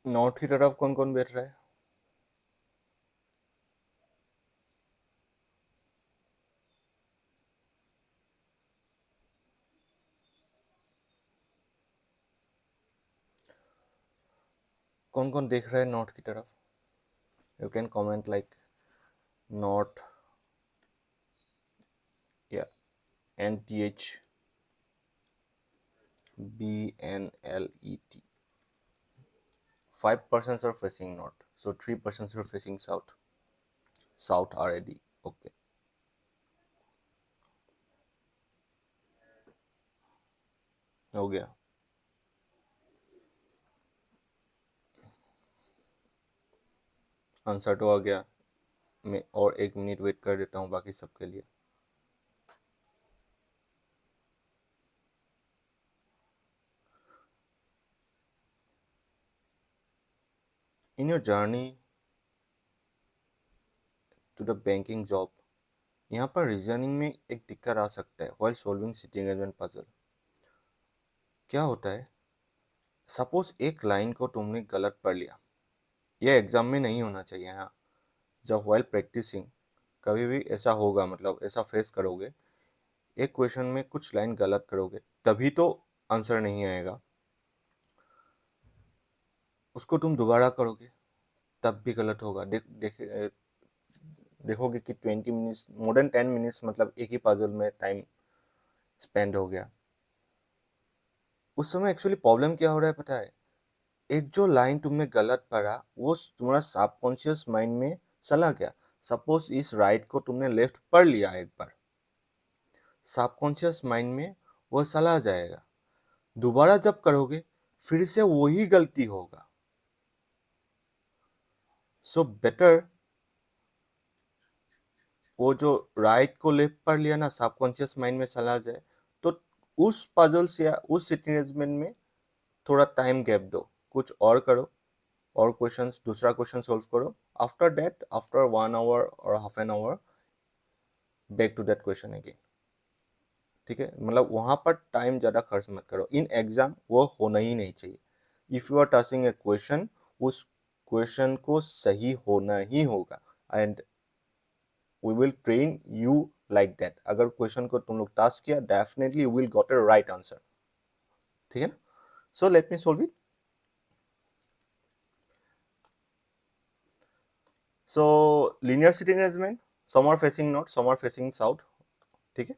नॉर्थ की तरफ कौन कौन बैठ रहा है, कौन कौन देख रहा है नॉर्थ की तरफ, you can comment like north या NTH BNLET। 5% are facing north, so 3% are facing south, south already, okay। हो गया, आंसर तो आ गया। मैं और 1 मिनट वेट कर देता हूँ बाकी सबके लिए। In your journey to the banking job, यहाँ पर रीजनिंग में एक दिक्कत आ सकता है while solving sitting and puzzle. क्या होता है, सपोज एक लाइन को तुमने गलत पढ़ लिया, यह एग्जाम में नहीं होना चाहिए। हाँ, जब व्हाइल प्रैक्टिसिंग कभी भी ऐसा होगा, मतलब ऐसा फेस करोगे, एक क्वेश्चन में कुछ लाइन गलत करोगे तभी तो आंसर नहीं आएगा, उसको तुम दोबारा करोगे तब भी गलत होगा। देखोगे कि 20 मिनट्स, मोर देन 10 मिनट्स, मतलब एक ही पजल में टाइम स्पेंड हो गया। उस समय एक्चुअली प्रॉब्लम क्या हो रहा है पता है, एक जो लाइन तुमने गलत पढ़ा वो तुम्हारा सबकॉन्शियस माइंड में चला गया। सपोज इस राइट को तुमने लेफ्ट पढ़ लिया एक बार, सबकॉन्शियस माइंड में वो चला जाएगा, दोबारा जब करोगे फिर से वही गलती होगा। सो बेटर वो जो राइट को लेफ्ट पढ़ लिया ना, सबकॉन्शियस माइंड में चला जाए, तो उस पजल्स या उस अरेंजमेंट में थोड़ा टाइम गैप दो, कुछ और करो, और क्वेश्चंस, दूसरा क्वेश्चन सोल्व करो। आफ्टर दैट, आफ्टर 1 आवर और half an hour, back to that question again. ठीक है, मतलब वहां पर टाइम ज्यादा खर्च मत करो। इन एग्जाम वो होना ही नहीं चाहिए। If you are touching a question, उस क्वेश्चन को सही होना ही होगा, and we will train you like that. अगर क्वेश्चन को तुम लोग टास्क किया, definitely you will got a right answer. ठीक है ना? So let me solve it. So linear seating arrangement, some are facing north, some are facing south. ठीक है,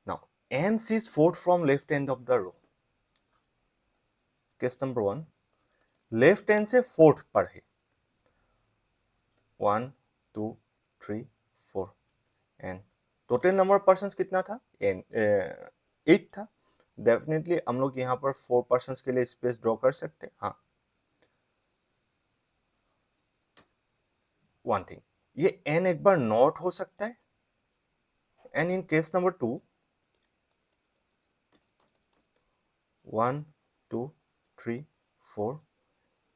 now n is fourth from left end of the row. Case number 1, left and से fourth पर है, 1 2 3 4, and total number of person कितना था? 8 था। Definitely हम लोग यहाँ पर 4 पर्सन के लिए स्पेस ड्रॉ कर सकते हैं। हाँ, वन थिंग, ये n एक बार नॉट हो सकता है, and in case number 2, 1 2 3 4,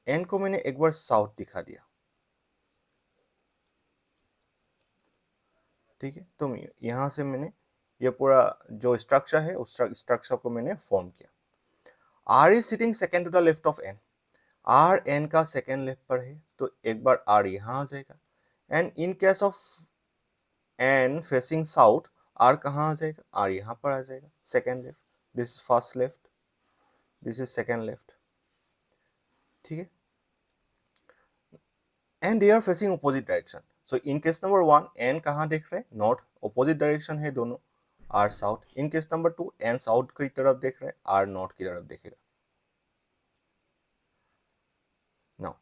n को मैंने एक बार साउथ दिखा दिया। ठीक है, तो यहां से मैंने ये पूरा जो स्ट्रक्चर है उस स्ट्रक्चर को मैंने फॉर्म किया। R is sitting second to the left of N, R N का सेकेंड लेफ्ट पर है, तो एक बार आर यहां आ जाएगा, and in case of N facing south, R कहाँ आ जाएगा? आर यहां पर आ जाएगा, second left. This is first left, this is second left. ठीक है, and they are facing opposite direction. So in case number 1, N कहाँ देख रहे हैं? नॉर्थ, अपोजिट डायरेक्शन है दोनों, R south. In case number 2, N south की तरफ देख रहे हैं, आर नॉर्थ की तरफ देखेगा। Now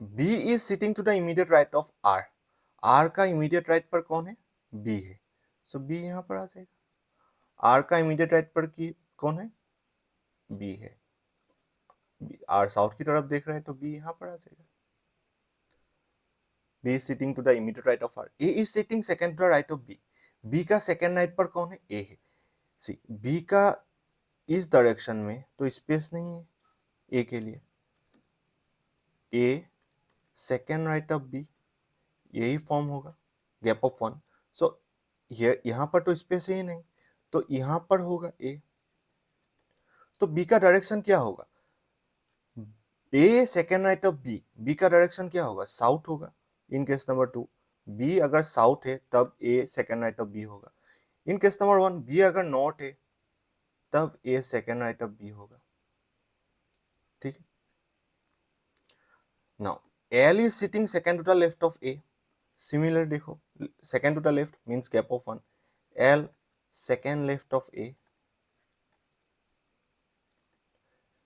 B is sitting to the immediate right of R, R का इमीडिएट राइट पर कौन है? बी है, सो बी यहां पर आ जाएगा। आर का इमीडिएट राइट पर की कौन है? बी है, आर साउथ की तरफ देख रहे हैं, तो बी यहां पर आ जाएगा। B is sitting to the immediate right of R. A is sitting second to the right of B. B का सेकेंड राइट पर कौन है? A है। सी B का इस डायरेक्शन में तो स्पेस नहीं है A के लिए। A second right of B, यही फॉर्म होगा, गैप ऑफ 1। सो यहां पर तो स्पेस ही नहीं, तो यहां पर होगा A। तो B का डायरेक्शन क्या होगा? A second right of B, B का डायरेक्शन क्या होगा? साउथ होगा। इन केस नंबर 2, B अगर साउथ है तब A second right of B होगा। इन केस नंबर 1, B अगर नॉर्थ है तब A second right of B होगा। ठीक है, now L is sitting second to the left of A। Similar देखो, second to the left means gap of 1, L second left of A।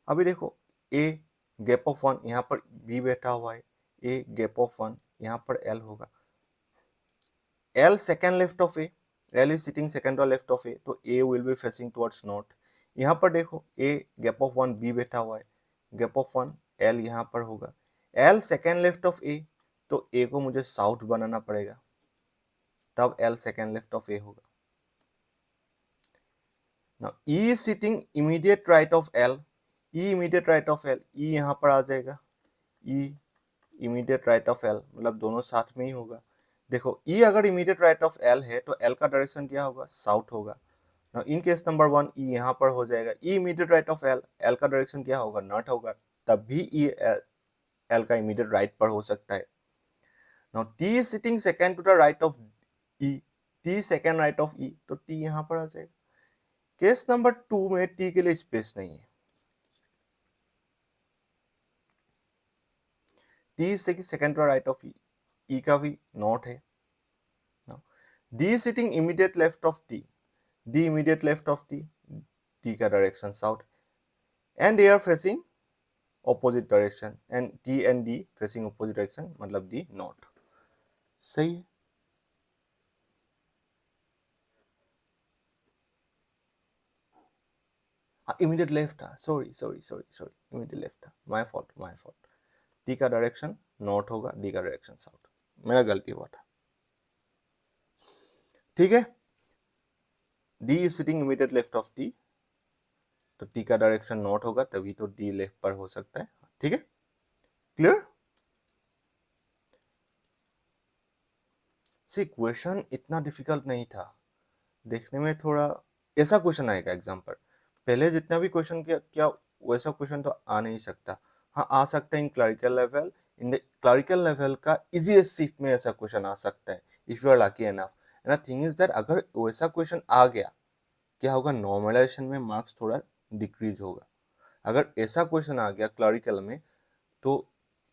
अभी देखो A gap of 1, यहाँ पर B बैठा हुआ है, A गैप ऑफ 1, यहाँ पर L होगा। L second left of A, L is sitting second or left of A, तो A will be facing towards north। यहाँ पर देखो A गैप ऑफ 1, B बैठा हुआ है, गैप ऑफ 1, L यहाँ पर होगा। L second left of A, तो A को मुझे साउथ बनाना पड़ेगा, तब L second left of A होगा। Now E is sitting immediate right of L, E immediate right of L, E यहाँ पर आ जाएगा, E immediate right of L, मतलब दोनों साथ में ही होगा। देखो E अगर इमीडिएट राइट ऑफ L है तो L का डायरेक्शन क्या होगा? साउथ होगा। Now in case number 1, E यहाँ पर हो जाएगा, E immediate right of L, L का डायरेक्शन क्या होगा? नॉर्थ होगा, तब भी E L का इमीडिएट राइट पर हो सकता है। Now T is sitting second to the right of E, T second right of E, तो T यहाँ पर आ जाएगा। केस नंबर 2 में T के लिए स्पेस नहीं है, T is second to the right of E, E का भी नॉर्थ है। D is sitting immediate left of T, D immediate left of T, T का direction south, and they are facing opposite direction, and T and D facing opposite direction, मतलब D north। सही है। हाँ, immediate left था, sorry sorry sorry sorry, immediate left था, my fault my fault. T का direction north होगा, D का direction south, मेरा गलती हुआ था। ठीक है, D is sitting immediate left of T, तो टी का डायरेक्शन नॉर्थ होगा, तभी तो डी लेफ्ट पर हो सकता है। ठीक है, क्लियर। सी क्वेश्चन इतना डिफिकल्ट नहीं था, देखने में थोड़ा ऐसा क्वेश्चन आएगा एग्जाम पर। पहले जितना भी क्वेश्चन किया क्या वैसा क्वेश्चन तो आ नहीं सकता। हाँ, आ सकता है in clerical level, in the clerical level का इजीएस्ट शिफ्ट में ऐसा क्वेश्चन आ सकता है, if you are lucky enough. And the thing is that अगर वैसा क्वेश्चन आ गया, क्या होगा, नॉर्मलाइजेशन में मार्क्स थोड़ा डिक्रीज होगा। अगर ऐसा क्वेश्चन आ गया क्लरिकल में, तो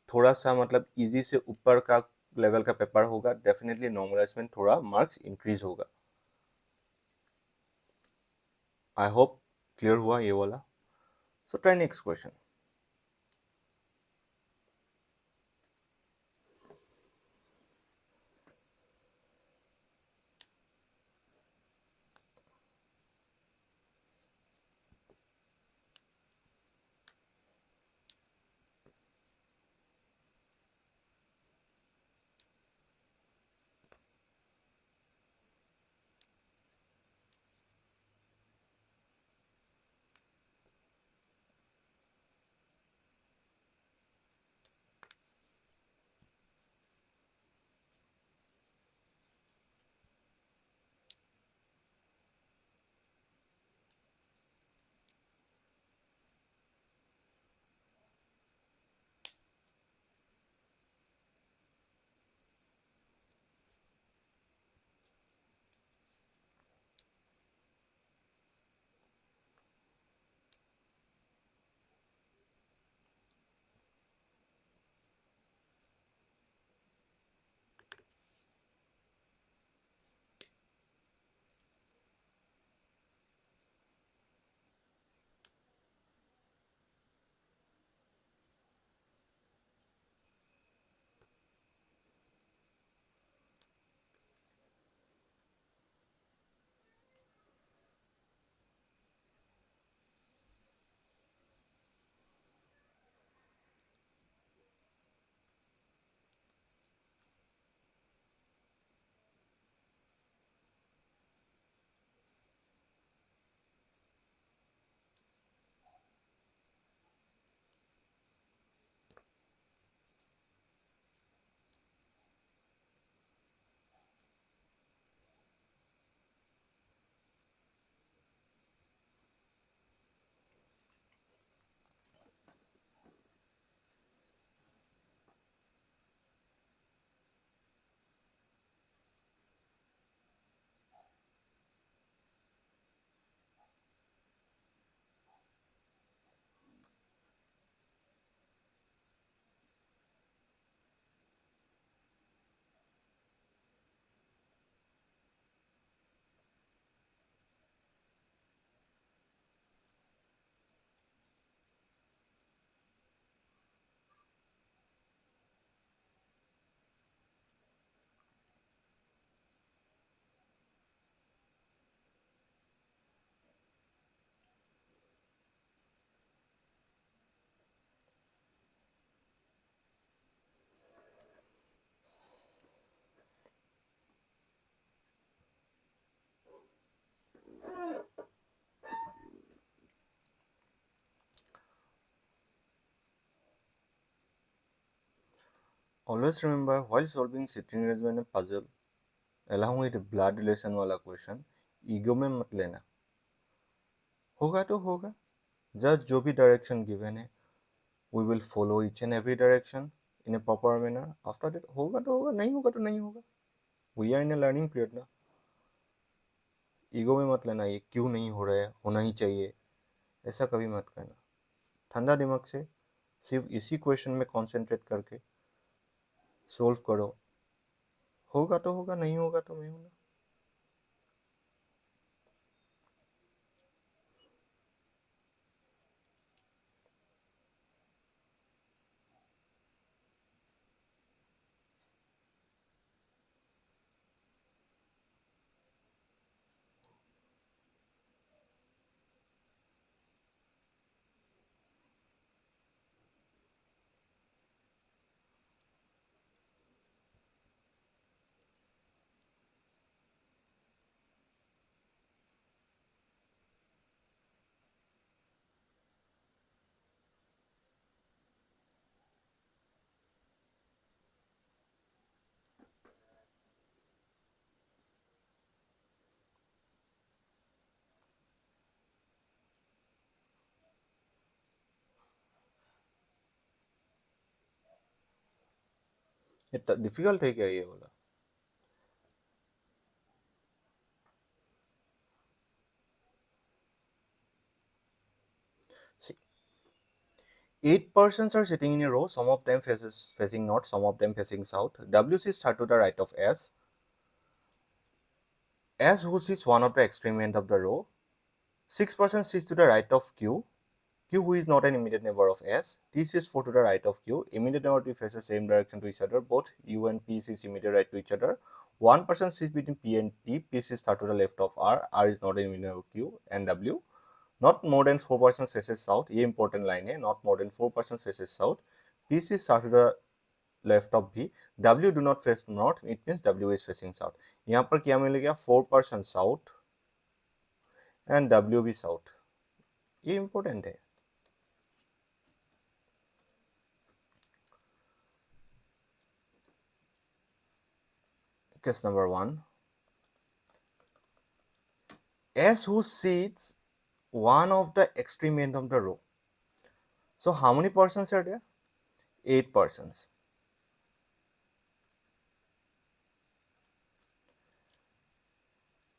थोड़ा सा मतलब इजी से ऊपर का लेवल का पेपर होगा, डेफिनेटली नॉर्मलाइजेशन में थोड़ा मार्क्स इंक्रीज होगा। आई होप क्लियर हुआ ये वाला। So try next question. Always remember while solving sitting arrangement puzzle along with blood relation वाला क्वेश्चन ईगो में मत लेना। होगा तो होगा, जस्ट जो भी डायरेक्शन गिवन है we will follow each and every direction in a proper manner. After that होगा तो होगा, नहीं होगा तो नहीं होगा। We are in a learning period ना। ईगो में मत लेना ये क्यों नहीं हो रहा है, होना ही चाहिए, ऐसा कभी मत करना। ठंडा दिमाग से सिर्फ इसी क्वेश्चन में कंसंट्रेट करके सोल्व करो। होगा तो होगा, नहीं होगा तो नहीं होगा। ये डिफिकल्ट है क्या ये वाला? See, 8 persons are sitting in a row, some of them facing north, some of them facing south. W sits third to the right of S. S who sits one of the extreme end of the row. 6% sits to the right of Q. Q who is not an immediate neighbor of S. T sits 4 to the right of Q. Immediate neighbor T faces same direction to each other. Both U and P sits immediate right to each other. 1% sits between P and T. P sits third to the left of R. R is not an immediate neighbor of Q and W. Not more than 4% faces south. ये important line है. Not more than 4% faces south. P sits third to the left of V. W do not face north. It means W is facing south. यहाँ पर क्या मिलेगा? 4% south and W भी south. ये important है. Case number 1. S who sits one of the extreme end of the row. So how many persons are there? 8 persons.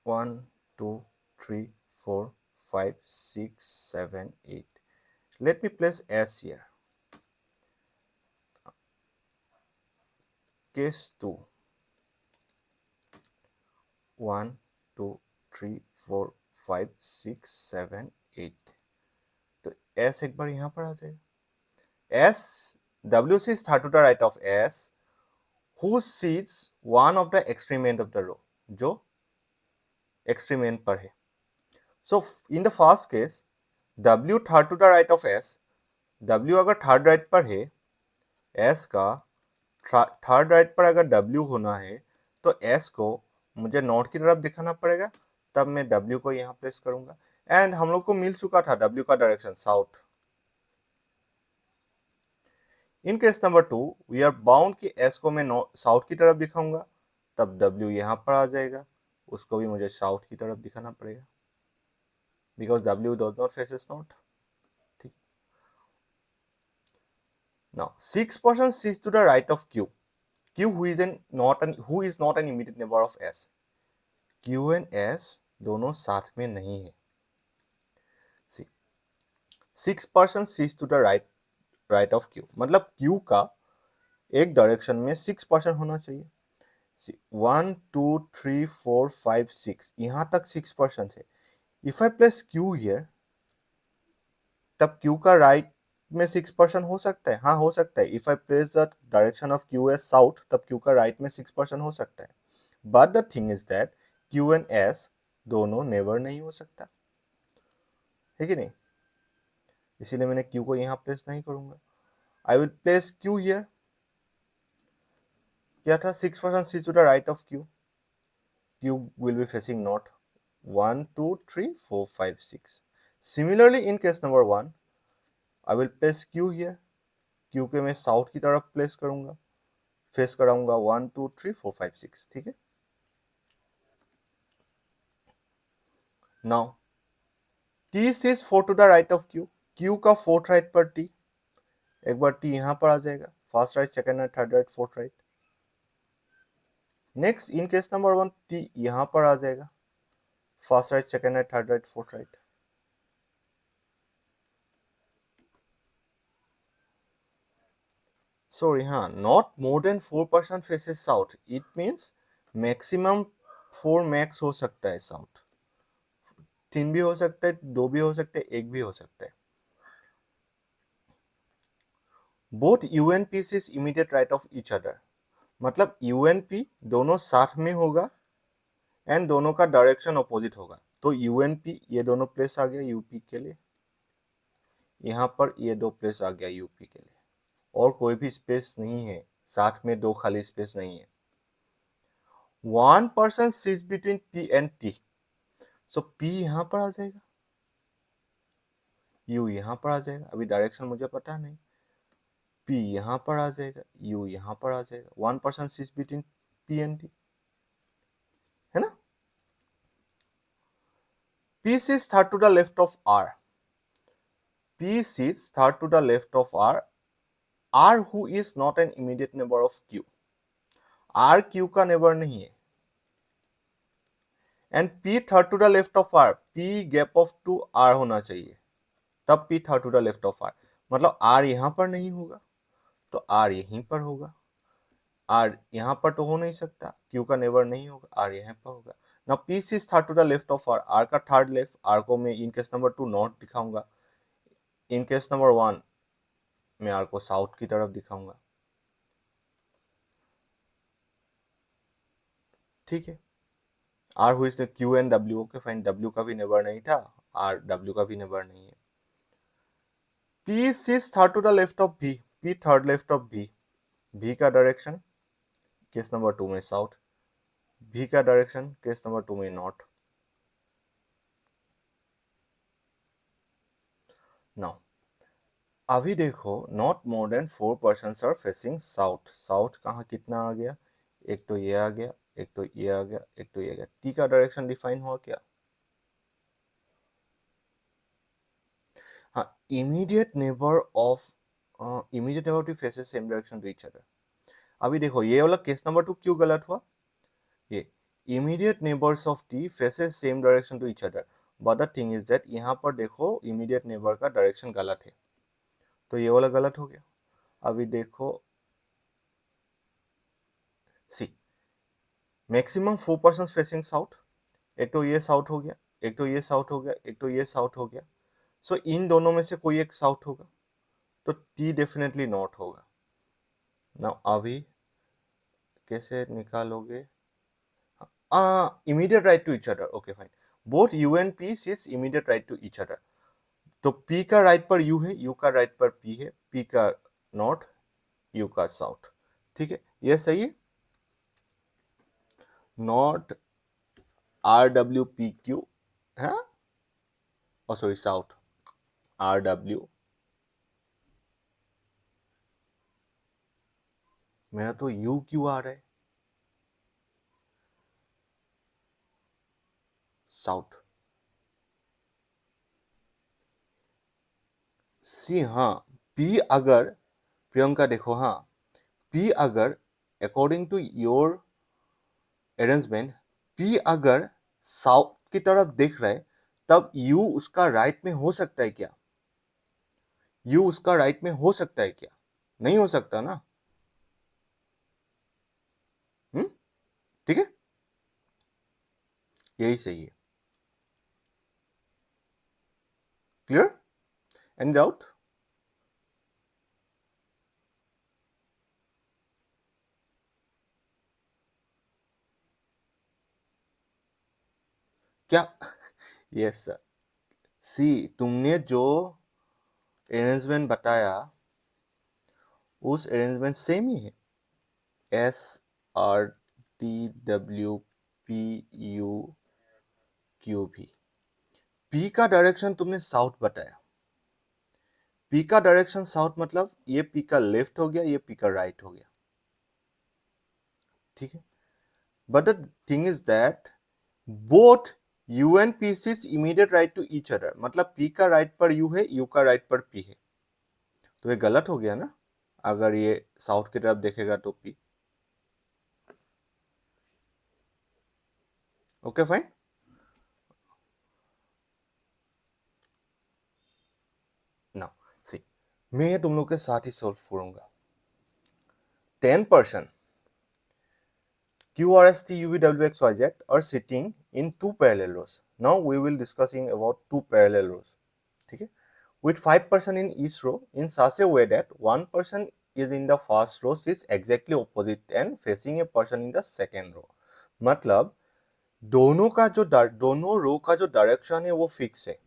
One, two, three, 4, 5, 6, 7, 8. Let me place S here. Case 2. 1, 2, 3, 4, 5, 6, 7, 8. तो S एक बार यहाँ पर आ जाएगा. S W sits third to the right of S who sits one of the extreme end of the row, जो extreme end पर है. So in the first case W third to the right of S, W अगर third right पर है, S का third right पर अगर W होना है तो S को मुझे नॉर्थ की तरफ दिखाना पड़ेगा, तब मैं W को यहाँ प्लेस करूंगा. एंड हम लोग को मिल चुका था W का direction south. In case number 2 we are bound कि S को मैं साउथ की तरफ दिखाऊंगा, तब W यहाँ पर आ जाएगा, उसको भी मुझे साउथ की तरफ दिखाना पड़ेगा because W does not faces north. ठीक. Now 6% sits to the right of Q. Q who is not an immediate neighbor of S. Q and S दोनों साथ में नहीं है. See, 6% sits to the right of Q. मतलब Q का एक direction में 6% होना चाहिए. See, 1, 2, 3, 4, 5, 6 यहाँ तक 6% है. If I place Q here, तब Q का राइट में 6% हो सकता है. हाँ, हो सकता है. If I place the direction of Q as south, तब Q का राइट में 6% हो सकता है. But the thing is that Q and S दोनों नेवर नहीं हो सकता है कि नहीं. इसीलिए मैंने Q को यहाँ प्लेस नहीं करूंगा. I will place Q here. क्या था? 6% sits to the right of Q. Q will be facing north. 1, 2, 3, 4, 5, 6. Similarly in case number 1, I will place Q here. Q के मैं साउथ की तरफ प्लेस करूंगा, फेस कराऊंगा 1, 2, 3, 4, 5, 6. ठीक है. Now T sits 4 to the right of Q. Q का fourth right पर T. एक बार T यहाँ पर आ जाएगा. First right, second right, third right, fourth right. Next in case number 1 T यहाँ पर आ जाएगा. First right, second right, third right, fourth right. So यहाँ not more than 4% faces south. It means maximum 4 max हो सकता है south. 3 भी हो सकता है, 2 भी हो सकता है, 1 भी हो सकता है. Both U and P is immediate right of each other. मतलब U and P दोनों साथ में होगा एंड दोनों का डायरेक्शन अपोजिट होगा. तो U and P ये दोनों प्लेस आ गया यूपी के लिए. यहाँ पर ये दो प्लेस आ गया यूपी के लिए. और कोई भी स्पेस नहीं है, साथ में दो खाली स्पेस नहीं है. 1% sits between P and T. So P यहाँ पर आ जाएगा, U यहाँ पर आ जाएगा. अभी डायरेक्शन मुझे पता नहीं. P यहाँ पर आ जाएगा, U यहाँ पर आ जाएगा. 1% sits between P and T, है ना. P sits third to the left of R. P sits third to the left of R. R who is not an immediate neighbor of Q. R Q का neighbor नहीं है, and P third to the left of R, P gap of two R होना चाहिए, तब P third to the left of R, मतलब R यहां पर नहीं होगा तो आर यहीं पर होगा, आर यहां पर तो हो नहीं सकता, क्यू का नेबर नहीं होगा, आर यहां पर होगा। ना P is third to the left of R, R का थर्ड लेफ्ट, आर को मैं इन केस नंबर 2 नॉर्थ दिखाऊंगा, इन केस नंबर 1 मैं आर को साउथ की तरफ दिखाऊंगा, ठीक है। आर हुई Q and W, okay fine, W का भी नेबर नहीं था, आर डब्ल्यू का भी नेबर नहीं है। P is third to the left of B, P third left of B, B का डायरेक्शन केस नंबर 2 में साउथ, भी का डायरेक्शन केस नंबर 2 में नॉर्थ। नाउ अभी देखो, not more than 4% are facing south, south कहाँ कितना आ गया, एक तो ये आ गया, एक तो ये आ गया, एक तो ये आ गया, टी का डायरेक्शन डिफाइन हुआ क्या? हाँ, immediate neighbor of, immediate neighbor two faces same direction to each other. अभी देखो ये वाला केस नंबर 2 क्यों गलत हुआ, ये immediate neighbors of T faces same direction to each other, but the thing is that यहाँ पर देखो इमीडिएट नेबर का डायरेक्शन गलत है, तो ये वाला गलत हो गया। अभी देखो सी, मैक्सिमम 4% फेसिंग साउथ, एक तो ये साउथ हो गया, एक तो ये साउथ हो गया, एक तो ये साउथ हो गया, सो इन दोनों में से कोई एक साउथ होगा, तो टी डेफिनेटली नॉर्थ होगा। ना अभी कैसे निकालोगे, immediate right to each other, okay fine, both U and P is immediate right to each other, तो पी का राइट पर यू है, यू का राइट पर पी है, पी का नॉर्थ, यू का साउथ, ठीक है, ये सही है। North R W P Q है, सॉरी साउथ आर डब्ल्यू, मेरा तो यू क्यू आ रहा है, साउथ। सी हाँ, पी अगर, प्रियंका देखो हाँ, पी अगर according to your arrangement, P अगर साउथ की तरफ देख रहा है, तब यू उसका राइट में हो सकता है क्या? यू उसका राइट में हो सकता है क्या? नहीं हो सकता ना, ठीक है, यही सही है। क्लियर? Any doubt? क्या? Yes sir. सी, तुमने जो अरेंजमेंट बताया उस अरेंजमेंट सेम ही है, S R T W P U Q भी। पी का डायरेक्शन तुमने साउथ बताया, पी का डायरेक्शन साउथ मतलब ये पी का लेफ्ट हो गया, ये पी का राइट हो गया, ठीक है। But the thing is that both U and P is immediate right to each other, मतलब पी का राइट पर यू है, यू का राइट पर पी है, तो ये गलत हो गया ना, अगर ये साउथ की तरफ देखेगा तो P, okay fine. Now see, मैं ये तुम लोग के साथ ही सॉल्व करूंगा। 10% QRST UVWXYZ are sitting in two parallel rows. Now we will discussing about two parallel rows. Okay? With 5% in each row in such a way that one person is in the first row is exactly opposite and facing a person in the second row. मतलब दोनों रो का जो direction है वो fix है,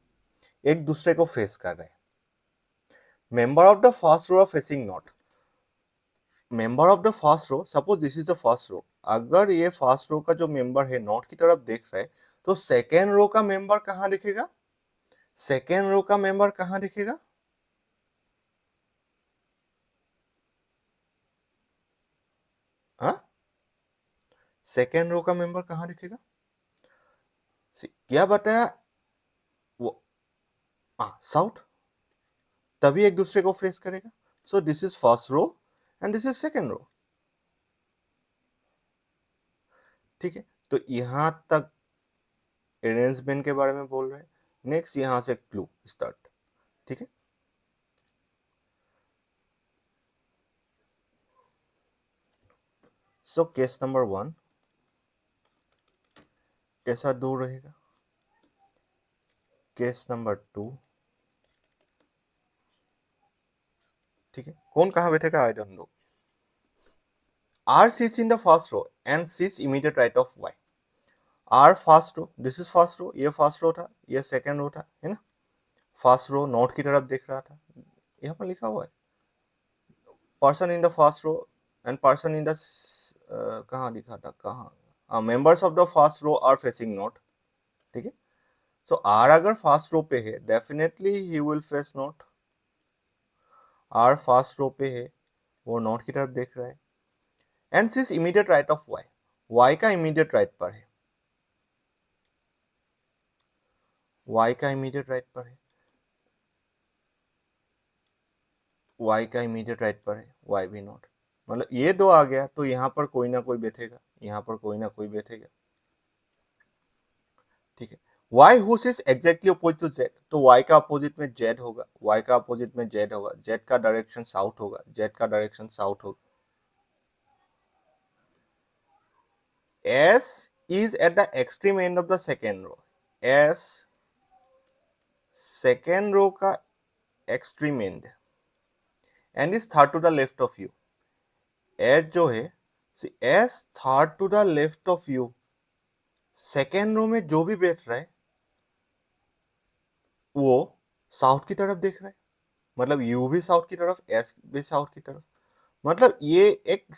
एक दूसरे को फेस कर रहे हैं। Member of the first row are facing north, member of the first row, suppose this is the first row, अगर ये फर्स्ट रो का जो मेंबर है नॉर्थ की तरफ देख रहा है, तो सेकेंड रो का मेंबर कहां दिखेगा? सेकेंड रो का मेंबर कहां दिखेगा? हाँ, सेकेंड रो का मेंबर कहां दिखेगा? क्या बताया वो, साउथ, तभी एक दूसरे को फेस करेगा। So this is first row and this is second row, ठीक है, तो यहां तक अरेंजमेंट के बारे में बोल रहे हैं। नेक्स्ट यहां से क्लू स्टार्ट। ठीक है, सो केस नंबर 1 कैसा दूर रहेगा, केस नंबर 2, ठीक है, कौन कहां बैठेगा I don't know. R sits in the first row and sits immediate right of Y. R first row, this is first row, ये फर्स्ट रो था, ये सेकंड रो था, है ना। फर्स्ट रो नोट की तरफ देख रहा था, यहाँ पर लिखा हुआ है person in the first row and person in the, कहाँ लिखा था, कहाँ, members of the first row are facing north. ठीक है, सो आर अगर फर्स्ट रो पे है definitely he will face north. R first row पे है, वो नॉट की तरफ देख रहा है and this immediate right of Y, Y का इमीडिएट राइट पर है, वाई का इमीडिएट राइट पर है, वाई का इमीडिएट राइट पर है, वाई भी नॉट, मतलब ये दो आ गया तो यहाँ पर कोई ना कोई बैठेगा, यहाँ पर कोई ना कोई बैठेगा। ठीक है, y whose is exactly opposite to z, तो y का अपोजिट में z होगा, y का अपोजिट में z होगा, z का डायरेक्शन साउथ होगा, z का डायरेक्शन साउथ होगा। s is at the extreme end of the second row, s second row का extreme end and is third to the left of you, s जो है, see s third to the left of you, second row में जो भी बैठ रहा है वो साउथ की तरफ देख रहा है, मतलब यू भी साउथ की तरफ, एस भी साउथ की तरफ, मतलब ये एक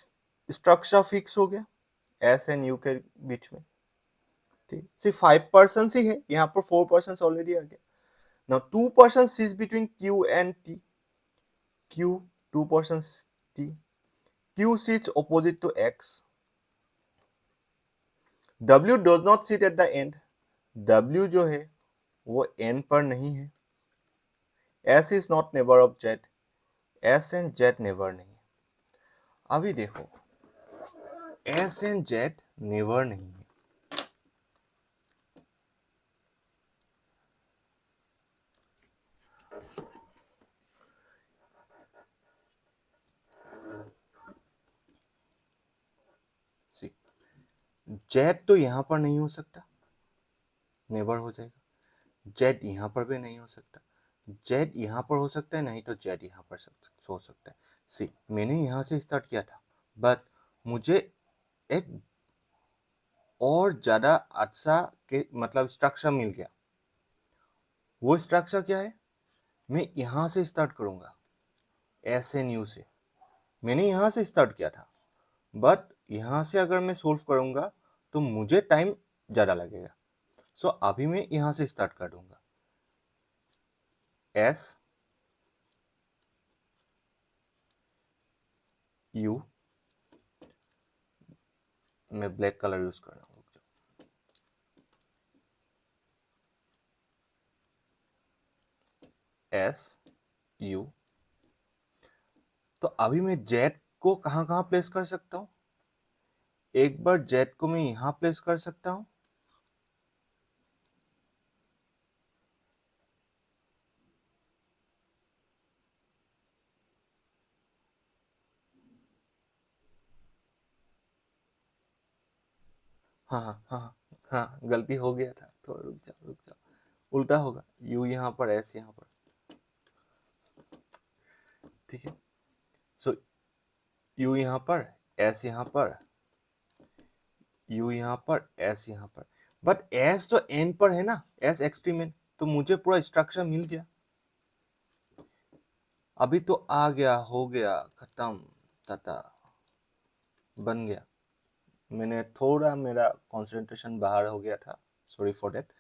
स्ट्रक्चर फिक्स हो गया एस एंड यू के बीच में। ठीक, सिर्फ 5% ही है, यहाँ पर 4% ऑलरेडी आ गया। Now 2% is between Q and T, Q 2% T, Q sits opposite to X, W does not sit at the end, W जो है वो एंड पर नहीं है, S is not neighbour of Z, S and Z neighbour नहीं है। अभी देखो एस एंड जेड नेबर नहीं है, जेड तो यहां पर नहीं हो सकता, नेबर हो जाएगा, जेड यहां पर भी नहीं हो सकता, जेड यहां पर हो सकता है, नहीं तो जेड यहां पर हो सकता है। सी मैंने यहां से स्टार्ट किया था बट मुझे एक और ज्यादा अच्छा के मतलब स्ट्रक्चर मिल गया। वो स्ट्रक्चर क्या है, मैं यहां से स्टार्ट करूंगा, एस एन यू से, मैंने यहां से स्टार्ट किया था बट यहां से अगर मैं सोल्व करूंगा तो मुझे टाइम ज्यादा लगेगा। सो अभी मैं यहां से स्टार्ट कर दूंगा, एस यू, मैं ब्लैक कलर यूज कर रहा हूँ, एस यू। तो अभी मैं जेड को कहां कहां प्लेस कर सकता हूं, एक बार जेड को मैं यहां प्लेस कर सकता हूं, हाँ हाँ हाँ हाँ, गलती हो गया था, थोड़ा रुक जाओ रुक जाओ, उल्टा होगा, यू यहाँ पर एस यहाँ पर। ठीक है, सो यू यहाँ पर, एस यहाँ पर, यू यहाँ पर, एस यहाँ पर, बट एस तो एन पर है ना, एस एक्सट्रीम एन, तो मुझे पूरा स्ट्रक्चर मिल गया, अभी तो आ गया, हो गया, खत्म, टाटा, बन गया। मैंने थोड़ा मेरा कंसंट्रेशन बाहर हो गया था, sorry for that.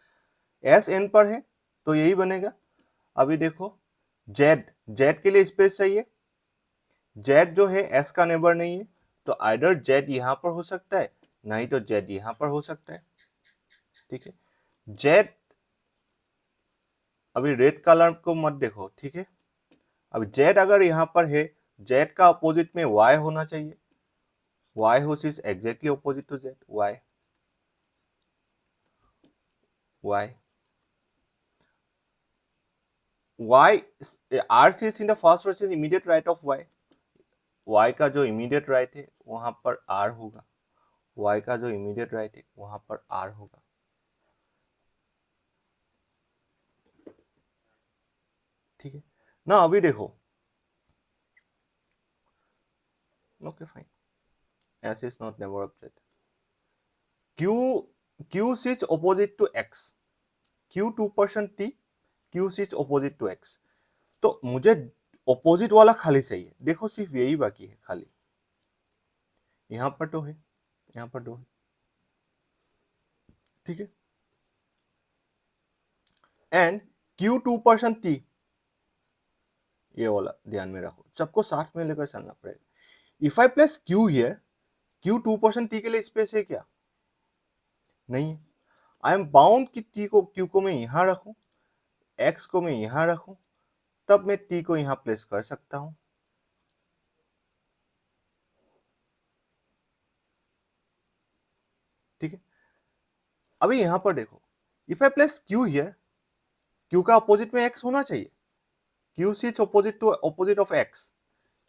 S end पर है तो यही बनेगा। अभी देखो जेड, जेड के लिए स्पेस चाहिए, जेड जो है एस का नेबर नहीं है, तो आइदर जेड यहां पर हो सकता है, नहीं तो जेड यहां पर हो सकता है। ठीक है, जेड, अभी रेड कलर को मत देखो, ठीक है, अब जेड अगर यहां पर है, जेड का अपोजिट में वाई होना चाहिए, Y who is exactly opposite to Z, Y, y y r sits in the first row is immediate right of y. y का जो immediate right है वहां पर r होगा, y का जो immediate right है वहां पर r होगा. ठीक है ना. अभी देखो, okay fine, s is not never object. q sits opposite to x, q 2% t, q sits opposite to x. तो मुझे ऑपोजिट वाला खाली चाहिए. देखो सिर्फ यही बाकी है खाली. यहां पर तो है, यहां पर तो है. ठीक है. एंड q 2% t, ये वाला ध्यान में रखो, सबको साथ में लेकर चलना पड़ेगा. If I place q here, q 2% t के लिए स्पेस है क्या? नहीं है. आई एम बाउंड कि t को, q को मैं यहां रखूं, x को मैं यहां रखूं, तब मैं t को यहां प्लेस कर सकता हूं. ठीक है. अभी यहां पर देखो, if I place q here, q का अपोजिट में x होना चाहिए. q sits opposite of x.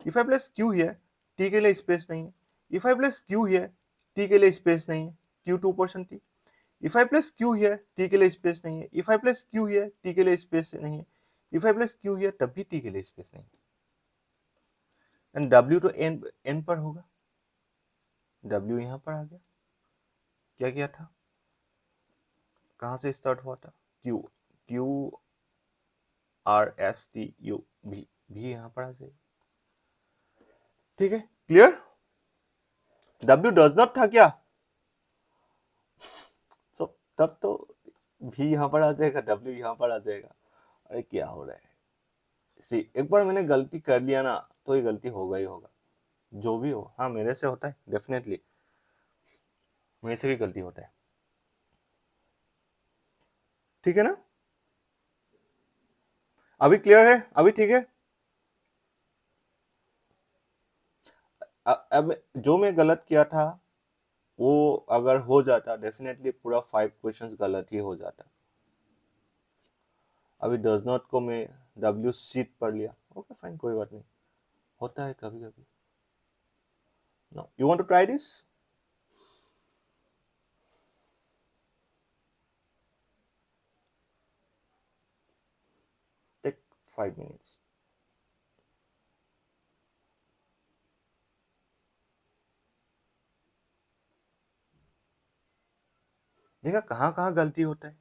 If I place q here, t के लिए स्पेस नहीं है. If I place q here, t के लिए स्पेस नहीं है. q 2% t. If I place q here, t के लिए स्पेस नहीं है. If I place q here, t के लिए स्पेस नहीं है. If I place q here, तब भी t के लिए स्पेस नहीं है. एंड w तो n पर होगा. w यहां पर आ गया. क्या किया था, कहां से स्टार्ट हुआ था? q, q r s t u v, भी यहां पर आ जाएगा. ठीक है, क्लियर. w डज नॉट था क्या? So, तब तो भी यहां पर आ जाएगा, w यहां पर आ जाएगा. अरे क्या हो रहा है? सी, एक बार मैंने गलती कर लिया ना तो ये गलती होगा ही होगा, जो भी हो. हाँ, मेरे से होता है डेफिनेटली, मेरे से भी गलती होता है. ठीक है ना. अभी क्लियर है, अभी ठीक है. अब जो मैं गलत किया था वो अगर हो जाता, डेफिनेटली पूरा 5 क्वेश्चंस गलत ही हो जाता. अभी डज नॉट को मैं w सीट पढ़ लिया. ओके फाइन, कोई बात नहीं, होता है कभी कभी. No, you want to try this? Take 5 minutes. देखा कहाँ कहाँ गलती होता है.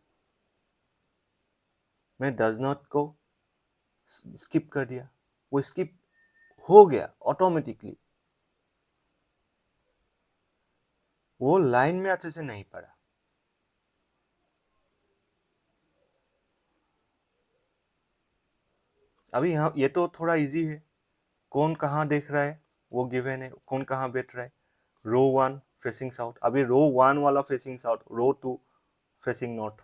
मैं डज नॉट को स्किप कर दिया, वो स्किप हो गया ऑटोमेटिकली, वो लाइन में अच्छे से नहीं पड़ा. अभी यहाँ ये तो थोड़ा इजी है. कौन कहाँ देख रहा है वो गिवन है, कौन कहाँ बैठ रहा है. रो 1 फेसिंग साउथ, अभी रो 1 वाला फेसिंग साउथ, रो 2 फेसिंग नॉर्थ.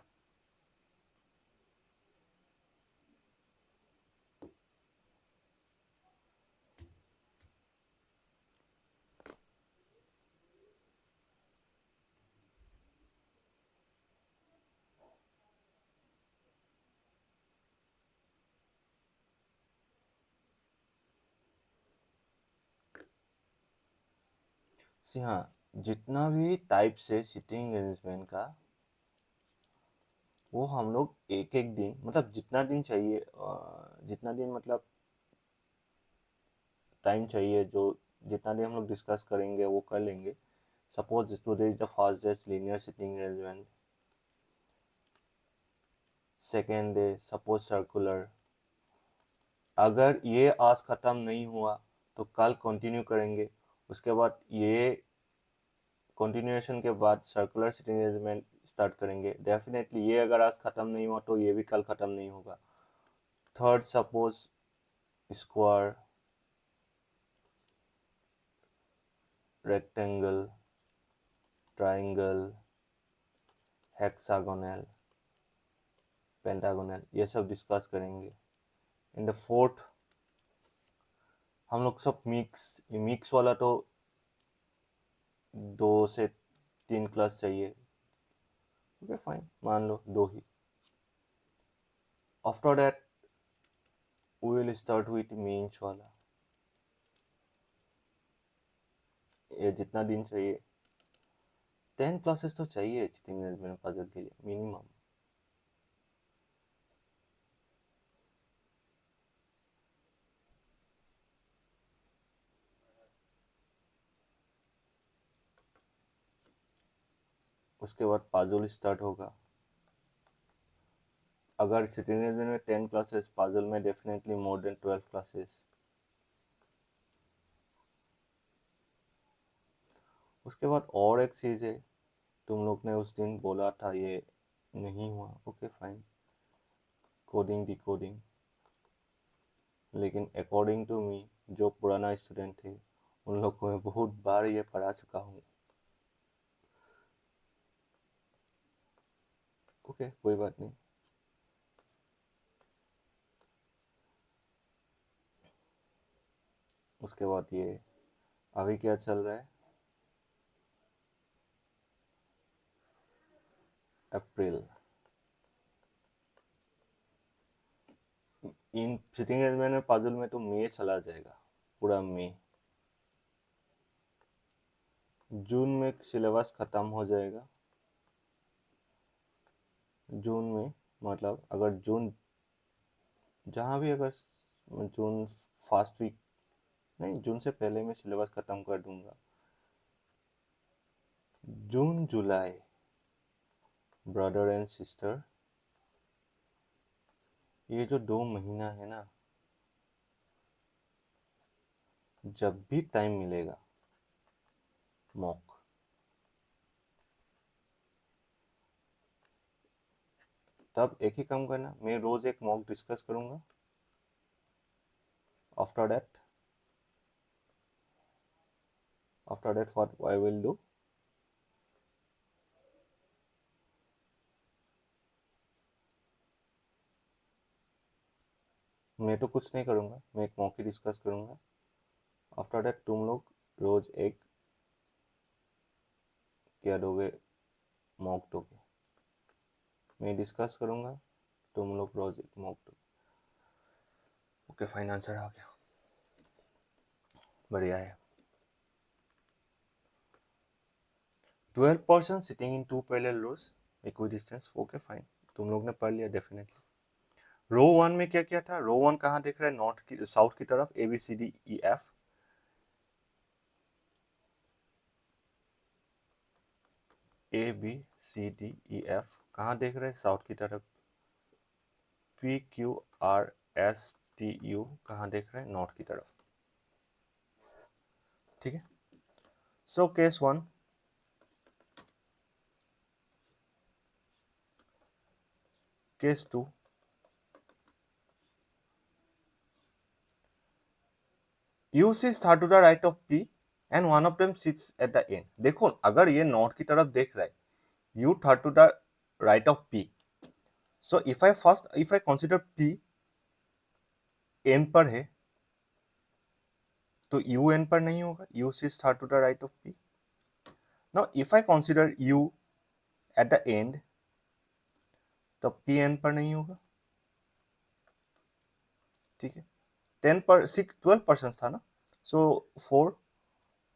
सी हाँ, जितना भी टाइप्स है सिटिंग अरेंजमेंट का, वो हम लोग एक एक दिन, मतलब जितना दिन चाहिए, जितना दिन मतलब टाइम चाहिए, जो जितना दिन हम लोग डिस्कस करेंगे वो कर लेंगे. Suppose today is the first day linear sitting arrangement, second day suppose circular. अगर ये आज ख़त्म नहीं हुआ तो कल कंटिन्यू करेंगे. उसके बाद ये कंटिन्यूएशन के बाद सर्कुलर सिटिंग अरेंजमेंट स्टार्ट करेंगे. डेफिनेटली ये अगर आज ख़त्म नहीं हुआ तो ये भी कल ख़त्म नहीं होगा. Third suppose square, rectangle, triangle, hexagonal, pentagonal, ये सब डिस्कस करेंगे. इन द फोर्थ हम लोग सब मिक्स वाला तो 2 से 3 क्लास चाहिए. ओके फाइन, मान लो 2 ही। After that we will start with means वाला, ये जितना दिन चाहिए, 10 क्लासेस तो चाहिए चिटिंग मैनेजमेंट पजल के लिए मिनिमम। उसके बाद पाजल स्टार्ट होगा। अगर चिटिंग मैनेजमेंट में 10 क्लासेस, पाजल में डेफिनेटली मोर देन 12 क्लासेस। उसके बाद और एक चीज़ है, तुम लोग ने उस दिन बोला था ये नहीं हुआ, ओके फाइन, कोडिंग डिकोडिंग। लेकिन अकॉर्डिंग टू मी, जो पुराना स्टूडेंट थे उन लोग को मैं बहुत बार ये पढ़ा चुका हूँ। ओके कोई बात नहीं। उसके बाद ये अभी क्या चल रहा है, अप्रैल। इन सिटिंग एजमेंट में पाजुल में तो मई चला जाएगा, पूरा मई। जून में सिलेबस खत्म हो जाएगा। जून में मतलब अगर जून जहाँ भी, अगर जून फर्स्ट वीक नहीं, जून से पहले मैं सिलेबस खत्म कर दूंगा। जून जुलाई, ब्रदर एंड सिस्टर, ये जो 2 महीना है ना, जब भी टाइम मिलेगा मॉक, तब एक ही काम करना, मैं रोज एक मॉक डिस्कस करूंगा। After that what I will do, मैं तो कुछ नहीं करूंगा, मैं एक मॉक ही डिस्कस करूंगा। आफ्टर दैट तुम लोग रोज एक क्या दोगे, मॉक दोगे, मैं डिस्कस करूंगा, तुम लोग रोज एक मॉक दोगे। ओके फाइन, आंसर आ गया, बढ़िया है। 12% sitting in 2 parallel rose, equidistance, okay fine, तुम लोग ने पढ़ लिया डेफिनेटली। रो 1 में क्या क्या था, रो 1 कहाँ दिख रहा है, नॉर्थ की साउथ की तरफ, A B C D E F. A B C D E F कहाँ देख रहे हैं, साउथ की तरफ। P Q R S T U कहाँ देख रहे हैं, नॉर्थ की तरफ। ठीक है, so case 1, case 2, U sees third to the right of P and one of them sits at the end. देखो अगर ये नॉर्थ की तरफ देख रहा है, U third to the right of P, so if I consider P end पर है, तो यू एन पर नहीं होगा, U sees third to the right of P. Now if I consider U at the end, तो P end पर नहीं होगा। ठीक है, 12% था ना, सो 4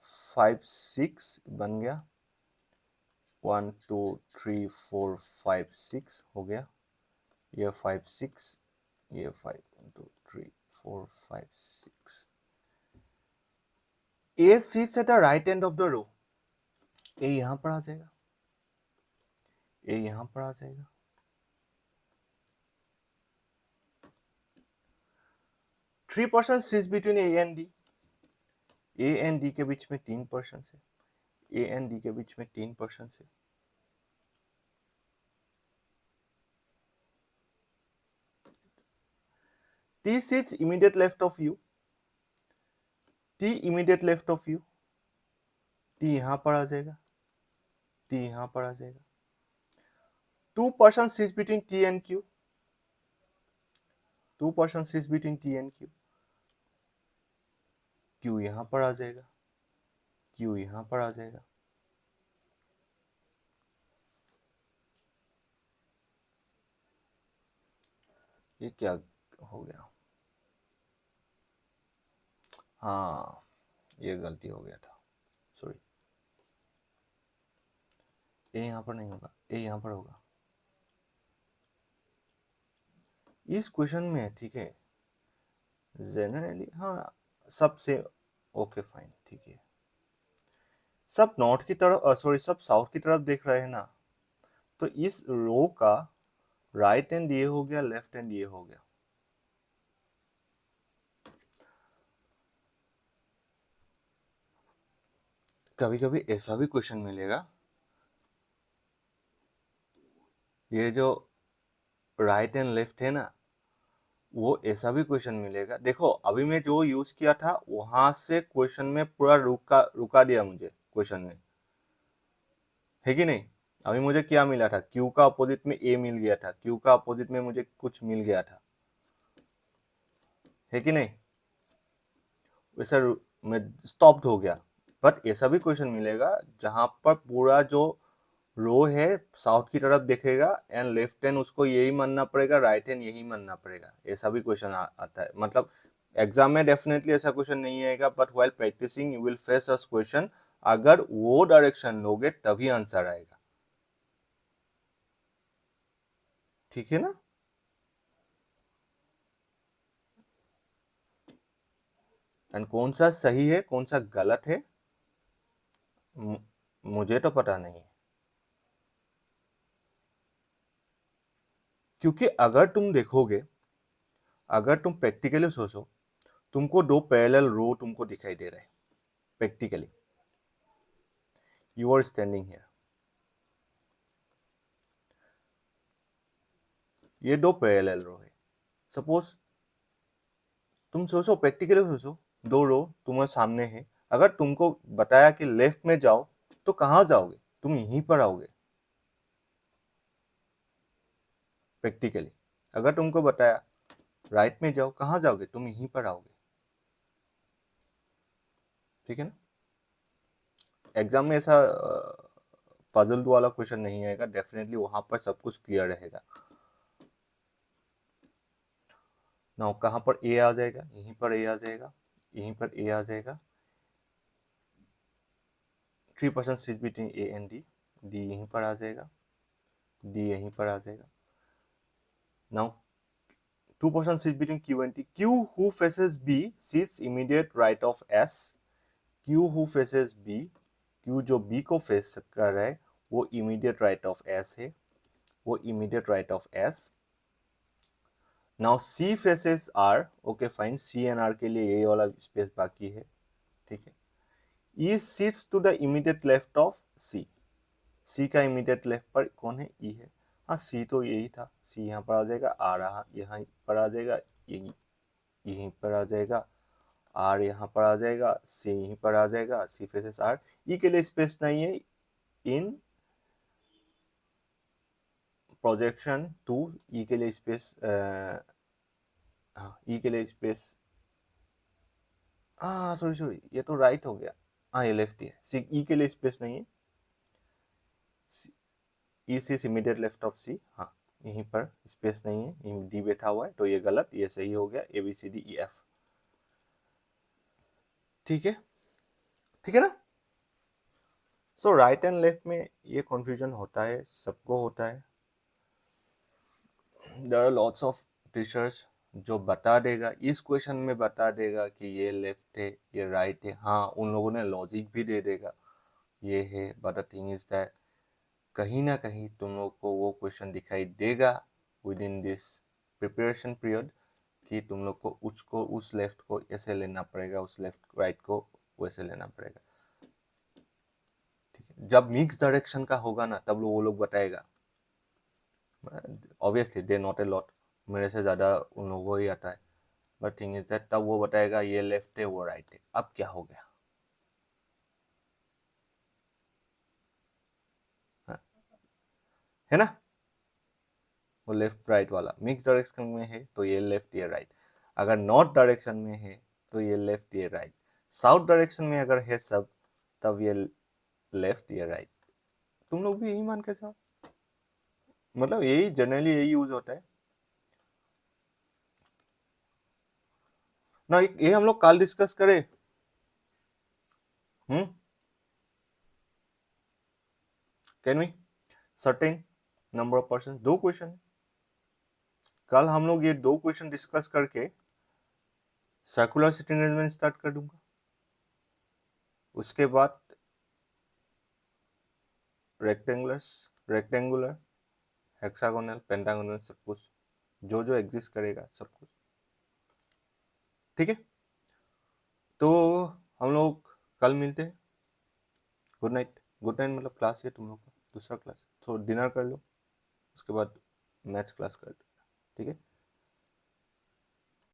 5 6 बन गया, 1 2 3 4 5 6 हो गया, ये 5 6, ये 5 1 2 3 4 5 6। A sits at the right end of the row, A यहां पर आ जाएगा, ए यहां पर आ जाएगा। 3% seats between A and D, A and D के बीच में 3% है, ए एंड डी के बीच में 3% है। T sits immediate left of you, T immediate left of you, T यहां पर आ जाएगा, T यहां पर आ जाएगा। 2% sits between T and Q, 2% sits between T and Q, Q यहां पर आ जाएगा, Q यहां पर आ जाएगा। ये क्या हो गया? हाँ, ये गलती हो गया था, सॉरी। ए यहाँ पर नहीं होगा, ए यहाँ पर होगा। इस क्वेश्चन में है, ठीक है, जनरली हाँ सबसे ओके फाइन, ठीक है। सब नॉर्थ की तरफ, सॉरी सब साउथ की तरफ देख रहे हैं ना, तो इस रो का राइट एंड ये हो गया, लेफ्ट एंड ये हो गया। कभी कभी ऐसा भी क्वेश्चन मिलेगा, ये जो राइट एंड लेफ्ट है ना, वो ऐसा भी क्वेश्चन मिलेगा। देखो अभी मैं जो यूज किया था वहां से क्वेश्चन में पूरा रुका रुका दिया मुझे क्वेश्चन ने, है कि नहीं? अभी मुझे क्या मिला था, क्यू का अपोजिट में ए मिल गया था, क्यू का अपोजिट में मुझे कुछ मिल गया था, है कि नहीं? वैसा मैं स्टॉप्ड हो गया। बट ऐसा भी क्वेश्चन मिलेगा जहां पर पूरा जो रो है साउथ की तरफ देखेगा एंड लेफ्ट हैंड उसको यही मानना पड़ेगा, राइट हैंड यही मानना पड़ेगा। ऐसा भी क्वेश्चन आता है। मतलब एग्जाम में डेफिनेटली ऐसा क्वेश्चन नहीं आएगा, but while practicing you will face us question. अगर वो डायरेक्शन लोगे तभी आंसर आएगा, ठीक है ना? एंड कौन सा सही है कौन सा गलत है मुझे तो पता नहीं है, क्योंकि अगर तुम देखोगे, अगर तुम प्रैक्टिकली सोचो, तुमको दो पैरेलल रो तुमको दिखाई दे रहा है practically, you are standing here, ये दो पैरेलल रो है। सपोज तुम सोचो, प्रैक्टिकली सोचो, दो रो तुम्हारे सामने है, अगर तुमको बताया कि लेफ्ट में जाओ तो कहाँ जाओगे? तुम यहीं पर आओगे प्रैक्टिकली। अगर तुमको बताया राइट में जाओ, कहाँ जाओगे? तुम यहीं पर आओगे, ठीक है ना? एग्जाम में ऐसा पजल वाला क्वेश्चन नहीं आएगा, डेफिनेटली वहां पर सब कुछ क्लियर रहेगा। ना कहाँ पर ए आ जाएगा, यहीं पर ए आ जाएगा, यहीं पर ए आ जाएगा। 3% switch between A and D, D यहीं पर आ जाएगा, डी यहीं पर आ जाएगा। Now 2% sits between Q and T. Q who faces B sits immediate right of S. Q who faces B, Q जो B को फेस कर रहा है वो immediate right of S है, वो immediate right of S. Now C faces R. Okay fine, C and R के लिए ये वाला स्पेस बाकी है, ठीक है। E sits to the immediate left of C. C का immediate left पर कौन है? E है। हाँ C तो यही था, C यहाँ पर आ जाएगा, आ रहा यहाँ पर आ जाएगा, यही यहीं पर आ जाएगा, आर यहाँ पर आ जाएगा, सी यहीं पर आ जाएगा, सी फेसेस आर। ई के लिए स्पेस नहीं है इन प्रोजेक्शन टू, ई के लिए स्पेस, हाँ ई के लिए स्पेस, हाँ सॉरी सॉरी ये तो राइट हो गया, हाँ ये लेफ्ट ही है। सी ई के लिए स्पेस नहीं है, ई सी इमीडिएट लेफ्ट ऑफ सी, हाँ यहीं पर स्पेस नहीं है, डी बैठा हुआ है, तो ये गलत, ये सही हो गया, A B C D E F, ठीक है, ठीक है ना? सो राइट एंड लेफ्ट में ये कंफ्यूजन होता है, सबको होता है। There are lots of teachers जो बता देगा, इस क्वेश्चन में बता देगा कि ये लेफ्ट है ये राइट है, हाँ उन लोगों ने लॉजिक भी दे देगा ये है, but the thing is that कहीं ना कहीं तुम लोग को वो क्वेश्चन दिखाई देगा with in this preparation period कि तुम लोग को उसको उस लेफ्ट को ऐसे लेना पड़ेगा, उस लेफ्ट राइट को वैसे लेना पड़ेगा, ठीक है। जब मिक्स डायरेक्शन का होगा ना तब वो लोग बताएगा, obviously they not a lot, मेरे से ज़्यादा उन लोगों को ही आता है, बट थिंग इज दैट तब वो बताएगा ये लेफ्ट है वो राइट है। अब क्या हो गया, हाँ, है ना? वो लेफ्ट राइट वाला मिक्स डायरेक्शन में है तो ये लेफ्ट ये राइट, अगर नॉर्थ डायरेक्शन में है तो ये लेफ्ट ये राइट, साउथ डायरेक्शन में अगर है सब तब ये लेफ्ट ये राइट। तुम लोग भी यही मान के चलो, मतलब यही जनरली यही यूज होता है। ना ये हम लोग कल डिस्कस करें। Can we certain number of person, 2 question. कल हम लोग ये 2 क्वेश्चन डिस्कस करके सर्कुलर सिटिंग अरेंजमेंट स्टार्ट कर दूंगा। उसके बाद रेक्टेंगुलर, हेक्सागोनल, पेंटागोनल, सब कुछ जो जो एग्जिस्ट करेगा सब कुछ। ठीक है, तो हम लोग कल मिलते हैं। Good night. गुड नाइट मतलब क्लास है तुम लोग का दूसरा क्लास, तो डिनर कर लो, उसके बाद मैथ्स क्लास कर लो। ठीक है।